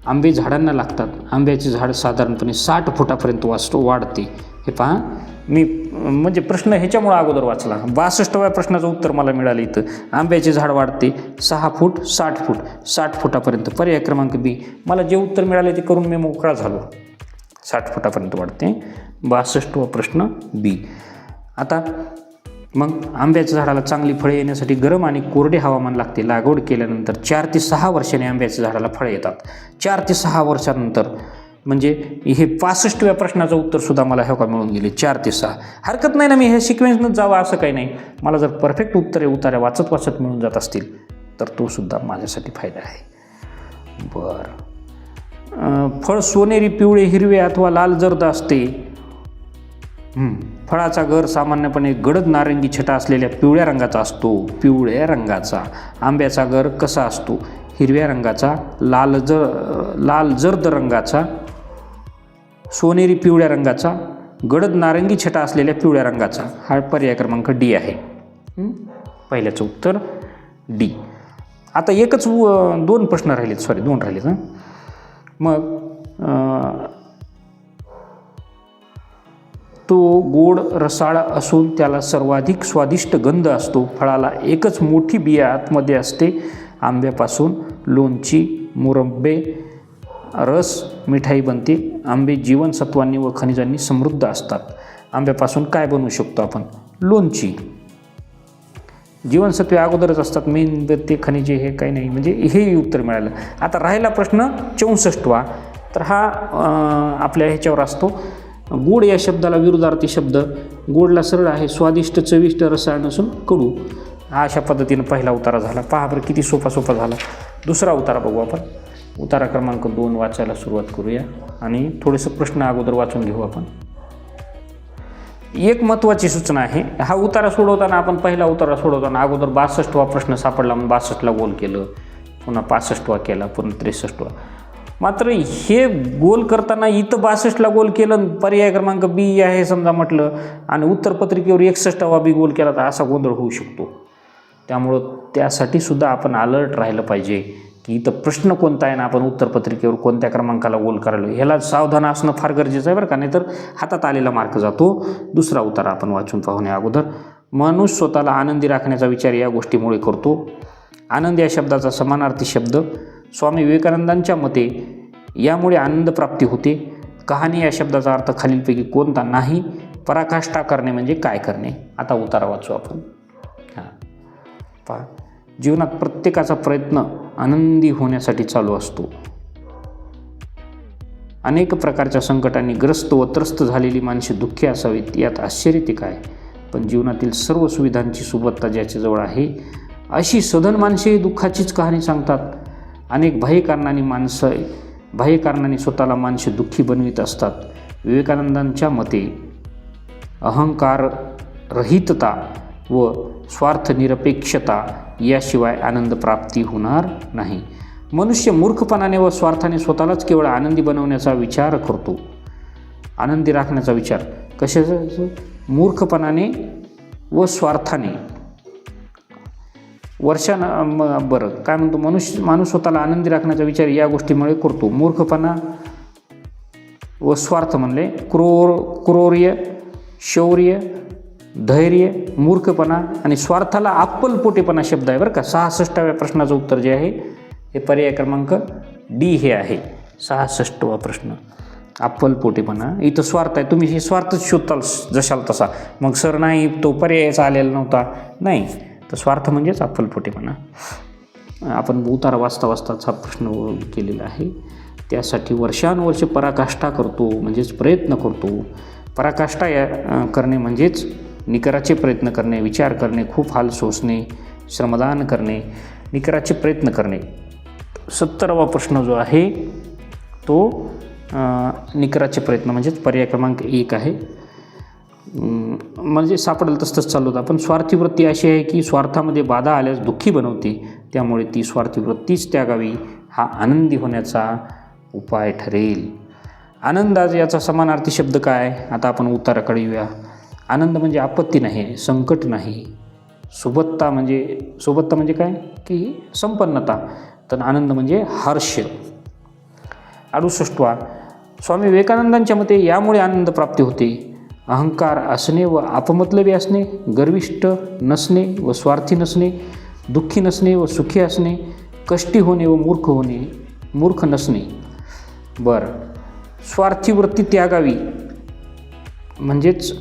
आंबे झाडांना लागतात. आंब्याचे झाड साधारणपणे 60 फुटापर्यंत वाढते. हे पहा, मी म्हणजे प्रश्न ह्याच्यामुळं अगोदर वाचला. 62व्या प्रश्नाचं उत्तर मला मिळालं इथं. आंब्याचे झाड वाढते 6 फूट 60 फूट 60 फुटापर्यंत. पर्याय क्रमांक बी. मला जे उत्तर मिळाले ते करून मी मोकळा झालो. 60 फुटापर्यंत वाढते. 62वा प्रश्न बी. आता मग आंब्याच्या झाडाला चांगली फळे येण्यासाठी गरम आणि कोरडे हवामान लागते. लागवड केल्यानंतर 4 ते 6 वर्षांनी आंब्याच्या झाडाला फळे येतात. 4 ते 6 वर्षानंतर. म्हणजे हे 65व्या प्रश्नाचं उत्तरसुद्धा मला हे का मिळून गेले 4 ते 6. हरकत नाही ना, मी हे सिक्वेन्सनंच जावं असं काही नाही. मला जर परफेक्ट उत्तरे उतार्या वाचत मिळून जात असतील तर तो सुद्धा माझ्यासाठी फायदा आहे. बरं. फळ सोनेरी, पिवळे, हिरवे अथवा लाल जर्द असते. फळाचा गर सामान्यपणे गडद नारंगी छटा असलेल्या पिवळ्या रंगाचा असतो. पिवळ्या रंगाचा. आंब्याचा गर कसा असतो? हिरव्या रंगाचा, लाल जर्द रंगाचा, सोनेरी पिवळ्या रंगाचा, गडद नारंगी छटा असलेल्या पिवळ्या रंगाचा. हा पर्याय क्रमांक डी आहे. पहिल्याचं उत्तर डी. आता एकच 2 प्रश्न राहिलेत. सॉरी, 2 राहिलेत. मग तो गोड रसाळ असून त्याला सर्वाधिक स्वादिष्ट गंध असतो. फळाला एकच मोठी बिया आतमध्ये असते. आंब्यापासून लोणची, मुरब्बे, रस, मिठाई बनते. आंबे जीवनसत्वांनी व खनिजांनी समृद्ध असतात. आंब्यापासून काय बनवू शकतो आपण? लोणची. जीवनसत्वे अगोदरच असतात. मेन ते खनिजे हे काही नाही. म्हणजे हे उत्तर मिळालं. आता राहिला प्रश्न 64वा. तर हा आपल्या ह्याच्यावर असतो. गोड या शब्दाला विरुद्धार्थी शब्द. गोडला सरळ आहे, स्वादिष्ट, चविष्ट, रसाळ नसून कडू. हा अशा पद्धतीनं पहिला उतारा झाला. पहा बरं किती सोपा झाला. दुसरा उतारा बघू आपण. उतारा क्रमांक 2 वाचायला सुरुवात करूया आणि थोडेसं प्रश्न अगोदर वाचून घेऊ आपण. एक महत्त्वाची सूचना आहे. हा उतारा सोडवताना आपण पहिला उतारा सोडवताना अगोदर 62वा प्रश्न सापडला म्हणून 62ला गोल केलं, पुन्हा 65वा केला, पुन्हा 63वा. मात्र हे गोल करताना इथं 62ला गोल केलं, पर्याय क्रमांक बी आहे समजा म्हटलं आणि उत्तरपत्रिकेवर 61वा बी गोल केला तर असा गोंधळ होऊ शकतो. त्यामुळं त्यासाठी सुद्धा आपण अलर्ट राहिलं पाहिजे की इथं प्रश्न कोणता आहे ना आपण उत्तरपत्रिकेवर कोणत्या क्रमांकाला गोल करायला, ह्याला सावधान असणं फार गरजेचं आहे बरं का, नाहीतर हातात आलेला मार्क जातो. दुसरा उतारा आपण वाचून पाहण्या अगोदर. मनुष्य स्वतःला आनंदी राखण्याचा विचार या गोष्टीमुळे करतो. आनंद या शब्दाचा समानार्थी शब्द स्वामी विवेकानंदांच्या मते यामुळे आनंद प्राप्ती होते. कहाणी या शब्दाचा अर्थ खालीलपैकी कोणता नाही. पराकाष्ठा करणे म्हणजे काय करणे. आता उतारा वाचू आपण. हां पहा, जीवनात प्रत्येकाचा प्रयत्न आनंदी होण्यासाठी चालू असतो. अनेक प्रकारच्या संकटांनी ग्रस्त व त्रस्त झालेली माणसे दुःखी असावीत यात आश्चर्य ते काय. पण जीवनातील सर्व सुविधांची सुबत्ता ज्याच्याजवळ आहे अशी सधन माणसे दुःखाचीच कहाणी सांगतात. अनेक बाह्य कारणांनी स्वतःला माणसे दुःखी बनवित असतात. विवेकानंदांच्या मते अहंकार रहितता व स्वार्थनिरपेक्षता याशिवाय आनंद प्राप्ती होणार नाही. मनुष्य मूर्खपणाने व स्वार्थाने स्वतःलाच केवळ आनंदी बनवण्याचा विचार करतो. आनंदी राखण्याचा विचार कशाचा? मूर्खपणाने व स्वार्थाने. बरं काय म्हणतो, माणूस स्वतःला आनंदी राखण्याचा विचार या गोष्टीमुळे करतो. मूर्खपणा व स्वार्थ म्हणले क्रोर्य, शौर्य, धैर्य, मूर्खपणा आणि स्वार्थाला अप्पलपोटेपणा शब्द आहे बरं का. 66व्या प्रश्नाचं उत्तर जे आहे हे पर्याय क्रमांक डी हे आहे. 66वा प्रश्न अप्पलपोटेपणा. इथं स्वार्थ आहे, तुम्ही हे स्वार्थच शोधताल जशाल तसा. मग सर नाही तो पर्यायचा आलेला नव्हता, नाही तर स्वार्थ म्हणजेच अप्पलपोटेपणा. आपण उतारा वाचता हा प्रश्न केलेला आहे. त्यासाठी वर्षानुवर्ष पराकाष्ठा करतो म्हणजेच प्रयत्न करतो. पराकाष्ठा करणे म्हणजेच निकराचे प्रयत्न करणे, विचार करणे, खूप हाल सोसणे, श्रमदान करणे, निकराचे प्रयत्न करणे. 70वा प्रश्न जो आहे तो निकराचे प्रयत्न म्हणजेच पर्याय क्रमांक 1 आहे. म्हणजे सापडेल तसंच चालू होतं. आपण स्वार्थी वृत्ती अशी आहे की स्वार्थामध्ये बाधा आल्यास दुःखी बनवते, त्यामुळे ती स्वार्थी वृत्तीच त्यागावी. हा आनंदी होण्याचा उपाय ठरेल. आनंद याचा समानार्थी शब्द काय? आता आपण उत्तराकडे येऊया. आनंद म्हणजे आपत्ती नाही, संकट नाही. सुबत्ता म्हणजे काय की संपन्नता. तर आनंद म्हणजे हर्ष. 68वा स्वामी विवेकानंदांच्या मते यामुळे आनंद प्राप्ती होते. अहंकार असणे व अपमतलबी असणे, गर्विष्ठ नसणे व स्वार्थी नसणे, दुःखी नसणे व सुखी असणे, कष्टी होणे व मूर्ख नसणे. बरं, स्वार्थी वृत्ती त्यागावी म्हणजेच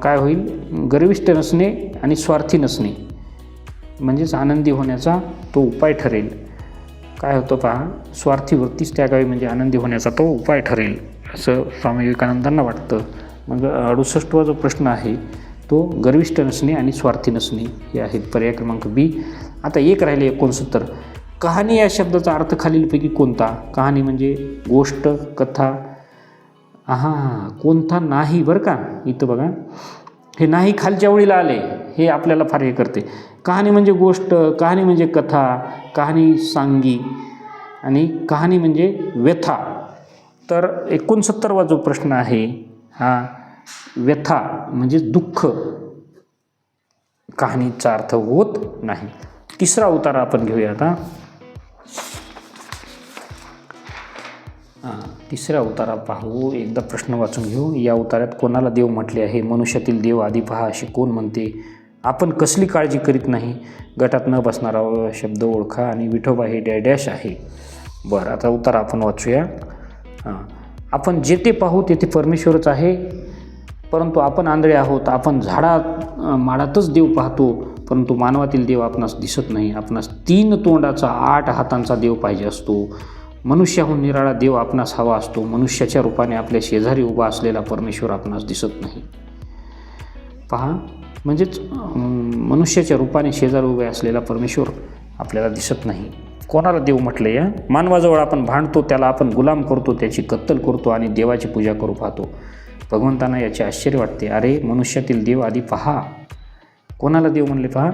काय होईल? गर्विष्ठ नसणे आणि स्वार्थी नसणे म्हणजेच आनंदी होण्याचा तो उपाय ठरेल. काय होतं पहा, स्वार्थी वृत्तीच त्यागावी म्हणजे आनंदी होण्याचा तो उपाय ठरेल असं स्वामी विवेकानंदांना वाटतं. मग 68वा जो प्रश्न आहे तो गर्विष्ठ नसणे आणि स्वार्थी नसणे हे आहेत पर्याय क्रमांक बी. आता एक राहिले 69. कहाणी या शब्दाचा अर्थ खालीलपैकी कोणता? कहाणी म्हणजे गोष्ट, कथा. कोणता नाही बरं का. इथं बघा हे नाही खालच्या ओळीला आले, हे आपल्याला फार हे करते. कहाणी म्हणजे गोष्ट, कहाणी म्हणजे कथा, कहाणी सांगी आणि कहाणी म्हणजे व्यथा. तर 69वा जो प्रश्न आहे हा व्यथा म्हणजे दुःख, कहाणीचा अर्थ होत नाही. तिसरा उतारा आपण घेऊया आता. तिसरा उतारा पाहू, एकदा प्रश्न वाचून घेऊ. या उतार्यात कोणाला देव म्हटले आहे? मनुष्यातील देव आधी पहा असे कोण म्हणते? आपण कसली काळजी करीत नाही? गटात न बसणारा शब्द ओळखा आणि विठोबा हे डॅश आहे. बरं, आता उतारा आपण वाचूया. आपण जेथे पाहू तेथे परमेश्वरच आहे, परंतु आपण आंधळे आहोत. आपण माडातच देव पाहतो, परंतु मानवातील देव आपणास दिसत नाही. आपणास 3 तोंडाचा 8 हातांचा देव पाहिजे असतो. मनुष्याहून निराळा देव आपणास हवा असतो. मनुष्याच्या रूपाने आपल्या शेजारी उभा असलेला परमेश्वर आपणास दिसत नाही. पहा, म्हणजेच मनुष्याच्या रूपाने शेजार उभे असलेला परमेश्वर आपल्याला दिसत नाही. कोणाला देव म्हटले? या मानवाजवळ आपण भांडतो, त्याला आपण गुलाम करतो, त्याची कत्तल करतो आणि देवाची पूजा करू पाहतो. भगवंतांना याचे आश्चर्य वाटते. अरे मनुष्यातील देव आधी पहा. कोणाला देव म्हणले पहा?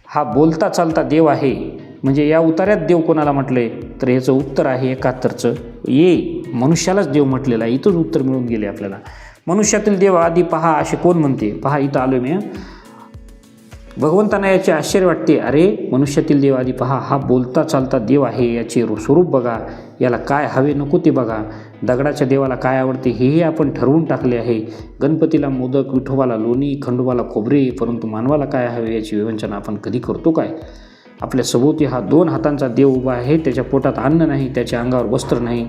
हा बोलता चालता देव आहे. म्हणजे या उतार्यात देव कोणाला म्हटले? तर याचं उत्तर आहे 71चं ये मनुष्यालाच देव म्हटलेला आहे. इथंच उत्तर मिळून गेले आपल्याला. मनुष्यातील देव आधी पहा असे कोण म्हणते? पहा इथं आलो मी. भगवंतांना याचे आश्चर्य वाटते. अरे मनुष्यातील देव आधी पहा. हा बोलता चालता देव आहे. याचे स्वरूप बघा. याला काय हवे नको ते बघा. दगडाच्या देवाला काय आवडते हेही आपण ठरवून टाकले आहे. गणपतीला मोदक, विठोबाला लोणी, खंडोबाला खोबरे, परंतु मानवाला काय हवे याची विवेचना आपण कधी करतो काय? आपल्या सभोवती हा 2 हातांचा देव उभा आहे. त्याच्या पोटात अन्न नाही, त्याच्या अंगावर वस्त्र नाही,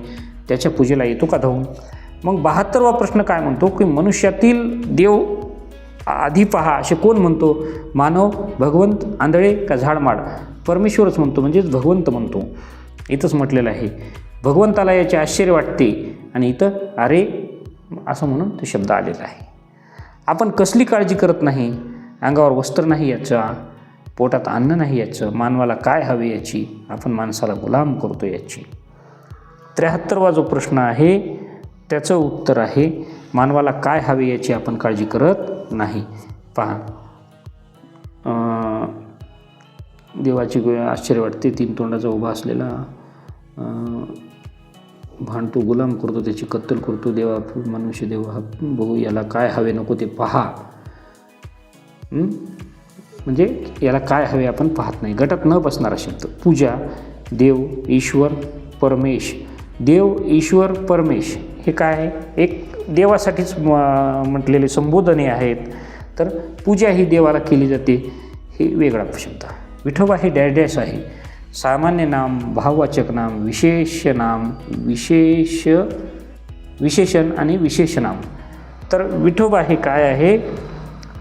त्याच्या पूजेला येतो का धावून? मग 72वा प्रश्न काय म्हणतो की मनुष्यातील देव आधी पहा असे कोण म्हणतो? मानव, भगवंत, आंधळे का झाडमाड? परमेश्वरच म्हणतो, म्हणजेच भगवंत म्हणतो. इथंच म्हटलेलं आहे. भगवंताला याचे आश्चर्य वाटते आणि इथं अरे असं म्हणून तो शब्द आलेला आहे. आपण कसली काळजी करत नाही? अंगावर वस्त्र नाही याचा, पोटात अन्न नाही याचं, मानवाला काय हवे याची, आपण माणसाला गुलाम करतो याची. 73वा जो प्रश्न आहे त्याचं उत्तर आहे मानवाला काय हवे याची आपण काळजी करत नाही. पहा देवाची आश्चर्य वाटते. 3 तोंडाचा उभा असलेला भांडतो, गुलाम करतो, त्याची कत्तल करतो. देवा मनुष्य देव हा बघू याला काय हवे नको ते पहा. म्हणजे याला काय हवे आपण पाहत नाही. गटात न बसणारा शब्द. पूजा, देव, ईश्वर, परमेश. देव, ईश्वर, परमेश हे काय आहे? एक देवासाठीच म्हटलेले संबोधने आहेत. तर पूजा ही देवाला केली जाते हे वेगळा शब्द. विठोबा हे डॅश आहे. सामान्य नाम, भाववाचक नाम, विशेष नाम, विशेषण आणि विशेष नाम. तर विठोबा हे काय आहे?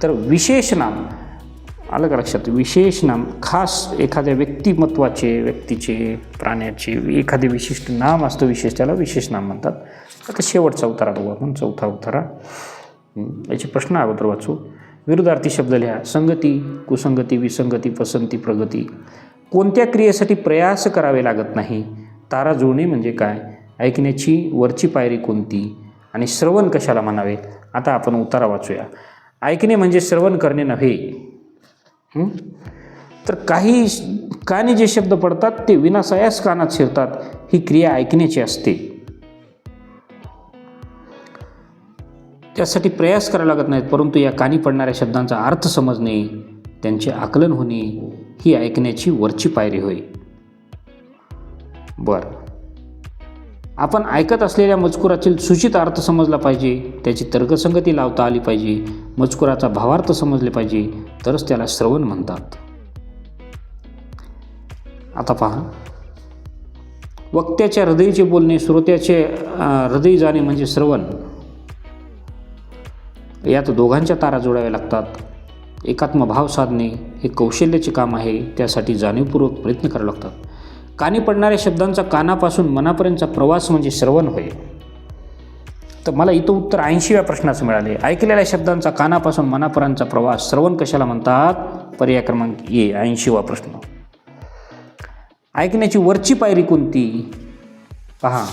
तर विशेष नाम. आलं का लक्षात? विशेष नाम खास एखाद्या व्यक्तिमत्वाचे, व्यक्तीचे, प्राण्याचे एखादे विशिष्ट नाम असतं विशेष, त्याला विशेष नाम म्हणतात. आता शेवटचा उतारा बघू आपण. 4था उतारा. याचे प्रश्न अगोदर वाचू. विरुद्धार्थी शब्द लिहा. संगती, कुसंगती, विसंगती, पसंती, प्रगती. कोणत्या क्रियेसाठी प्रयास करावे लागत नाही? तारा जुळणे म्हणजे काय? ऐकण्याची वरची पायरी कोणती? आणि श्रवण कशाला म्हणावे? आता आपण उतारा वाचूया. ऐकणे म्हणजे श्रवण करणे नव्हे. तर काही कानी जे शब्द पडतात ते विनासायास कानात शिरतात. ही क्रिया ऐकण्याची असते. त्यासाठी प्रयास करावा लागत नाहीत, परंतु या कानी पडणाऱ्या शब्दांचा अर्थ समजणे, त्यांचे आकलन होणे ही ऐकण्याची वरची पायरी होय. बरं, आपण ऐकत असलेल्या मजकुरातील सूचित अर्थ समजला पाहिजे, त्याची तर्कसंगती लावता आली पाहिजे, मजकुराचा भावार्थ समजले पाहिजे, तरच त्याला श्रवण म्हणतात. आता पहा. वक्त्याच्या हृदयीचे बोलणे, श्रोत्याचे हृदय जाणे म्हणजे श्रवण. यात दोघांच्या तारा जोडाव्या लागतात. एकात्म भाव साधणे हे कौशल्याचे काम आहे. त्यासाठी जाणीवपूर्वक प्रयत्न करावे लागतात. कानी पडणाऱ्या शब्दांचा कानापासून मनापर्यंतचा प्रवास म्हणजे श्रवण होय. तर मला इथं उत्तर 80व्या प्रश्नाचं मिळाले. ऐकलेल्या शब्दांचा कानापासून मनापर्यंतचा प्रवास श्रवण कशाला म्हणतात? पर्याय क्रमांक ए, 80वा प्रश्न. ऐकण्याची वरची पायरी कोणती? पहा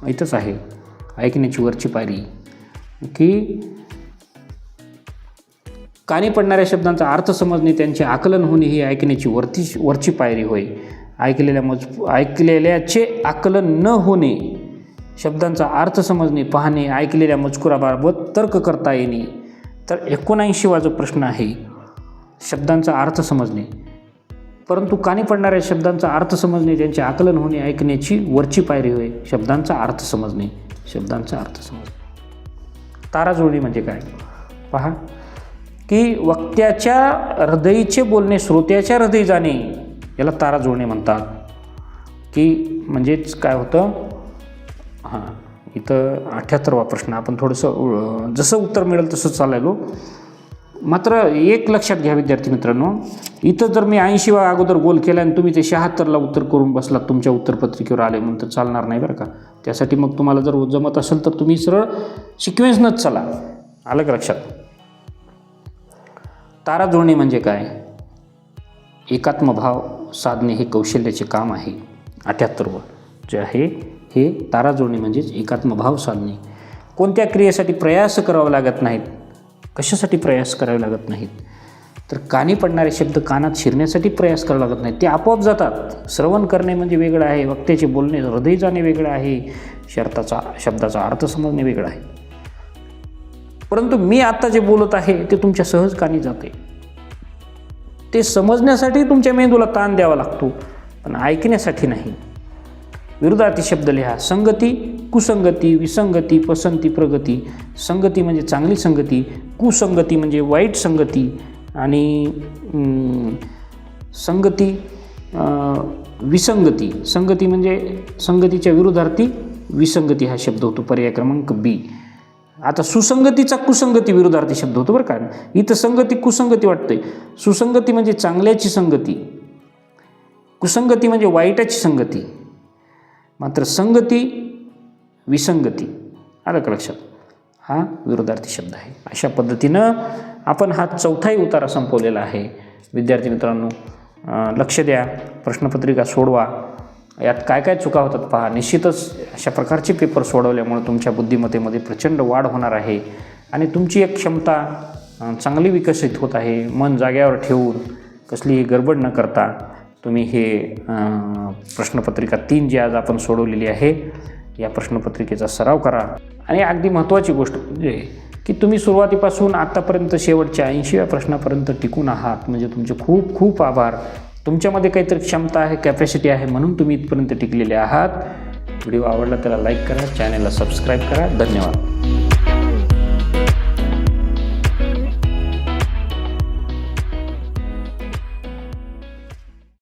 इथंच आहे. ऐकण्याची वरची पायरी की कानी पडणाऱ्या शब्दांचा अर्थ समजणे, त्यांचे आकलन होणे ही ऐकण्याची वरची पायरी होय. ऐकलेल्याचे आकलन न होणे, शब्दांचा अर्थ समजणे, पाहणे, ऐकलेल्या मजकुराबाबत तर्क करता येणे. तर 79वा जो प्रश्न आहे शब्दांचा अर्थ समजणे, परंतु कानी पडणाऱ्या शब्दांचा अर्थ समजणे, त्यांचे आकलन होणे ऐकण्याची वरची पायरी होय. शब्दांचा अर्थ समजणे, शब्दांचा अर्थ समजणे. तारा जुळणे म्हणजे काय? पहा की वक्त्याच्या हृदयीचे बोलणे श्रोत्याच्या हृदयी जाणे याला तारा जुळणे म्हणतात. की म्हणजेच काय होतं? हां, इथं 78वा प्रश्न. आपण थोडंसं जसं उत्तर मिळेल तसं चालायलो. मात्र एक लक्षात घ्या विद्यार्थी मित्रांनो, इथं जर मी 80वा अगोदर गोल केला आणि तुम्ही ते 76ला उत्तर करून बसलात, तुमच्या उत्तरपत्रिकेवर आले म्हणून तर चालणार नाही बरं का. त्यासाठी मग तुम्हाला जर जमत असेल तर तुम्ही सरळ सिक्वेन्सनंच चला. आलं का लक्षात? तारा जुळणे म्हणजे काय? एकात्मभाव साधणे हे कौशल्याचे काम आहे. 78 जे आहे हे तारा जुळणे म्हणजेच एकात्मभाव साधणे. कोणत्या क्रियेसाठी प्रयास करावे लागत नाहीत. कशासाठी प्रयास करावे लागत नाहीत? तर कानी पडणारे शब्द कानात शिरण्यासाठी प्रयास करावा लागत नाही, ते आपोआप जातात. श्रवण करणे म्हणजे वेगळं आहे, वक्त्याचे बोलणे हृदय जाणे वेगळं आहे, शब्दाचा अर्थ समजणे वेगळं आहे. परंतु मी आता जे बोलत आहे ते तुमच्या सहज कानी जाते. ते समजण्यासाठी तुमच्या मेंदूला ताण द्यावा लागतो, पण ऐकण्यासाठी नाही. विरुद्धार्थी शब्द लिहा. संगती, कुसंगती, विसंगती, पसंती, प्रगती. संगती म्हणजे चांगली संगती, कुसंगती म्हणजे वाईट संगती, आणि संगती विसंगती. संगती म्हणजे संगतीच्या विरुद्धार्थी विसंगती हा शब्द होतो, पर्याय क्रमांक बी. आता सुसंगतीचा कुसंगती विरुद्धार्थी शब्द होतो बरं का. इथं संगती कुसंगती वाटते. सुसंगती म्हणजे चांगल्याची संगती, कुसंगती म्हणजे वाईटाची संगती, मात्र संगती विसंगती. आलं का लक्षात? हा विरुद्धार्थी शब्द आहे. अशा पद्धतीनं आपण हा चौथाही उतारा संपवलेला आहे. विद्यार्थी मित्रांनो, लक्ष द्या, प्रश्नपत्रिका सोडवा. यात काय काय चुका होतात पहा. निश्चितच अशा प्रकारचे पेपर सोडवल्यामुळे तुमच्या बुद्धिमत्तेमध्ये प्रचंड वाढ होणार आहे आणि तुमची एक क्षमता चांगली विकसित होत आहे. मन जाग्यावर ठेवून कसलीही गडबड न करता तुम्ही हे प्रश्नपत्रिका 3 जी आज आपण सोडवलेली आहे या प्रश्नपत्रिकेचा सराव करा. आणि अगदी महत्त्वाची गोष्ट म्हणजे की तुम्ही सुरुवातीपासून आत्तापर्यंत शेवटच्या 80व्या प्रश्नापर्यंत टिकून आहात, म्हणजे तुमचे खूप खूप आभार. तुमच्यामध्ये काहीतरी क्षमता आहे, कॅपॅसिटी आहे, म्हणून तुम्ही इथपर्यंत टिकलेले आहात. व्हिडिओ आवडला त्याला लाईक करा, चॅनलला सबस्क्राईब करा. धन्यवाद.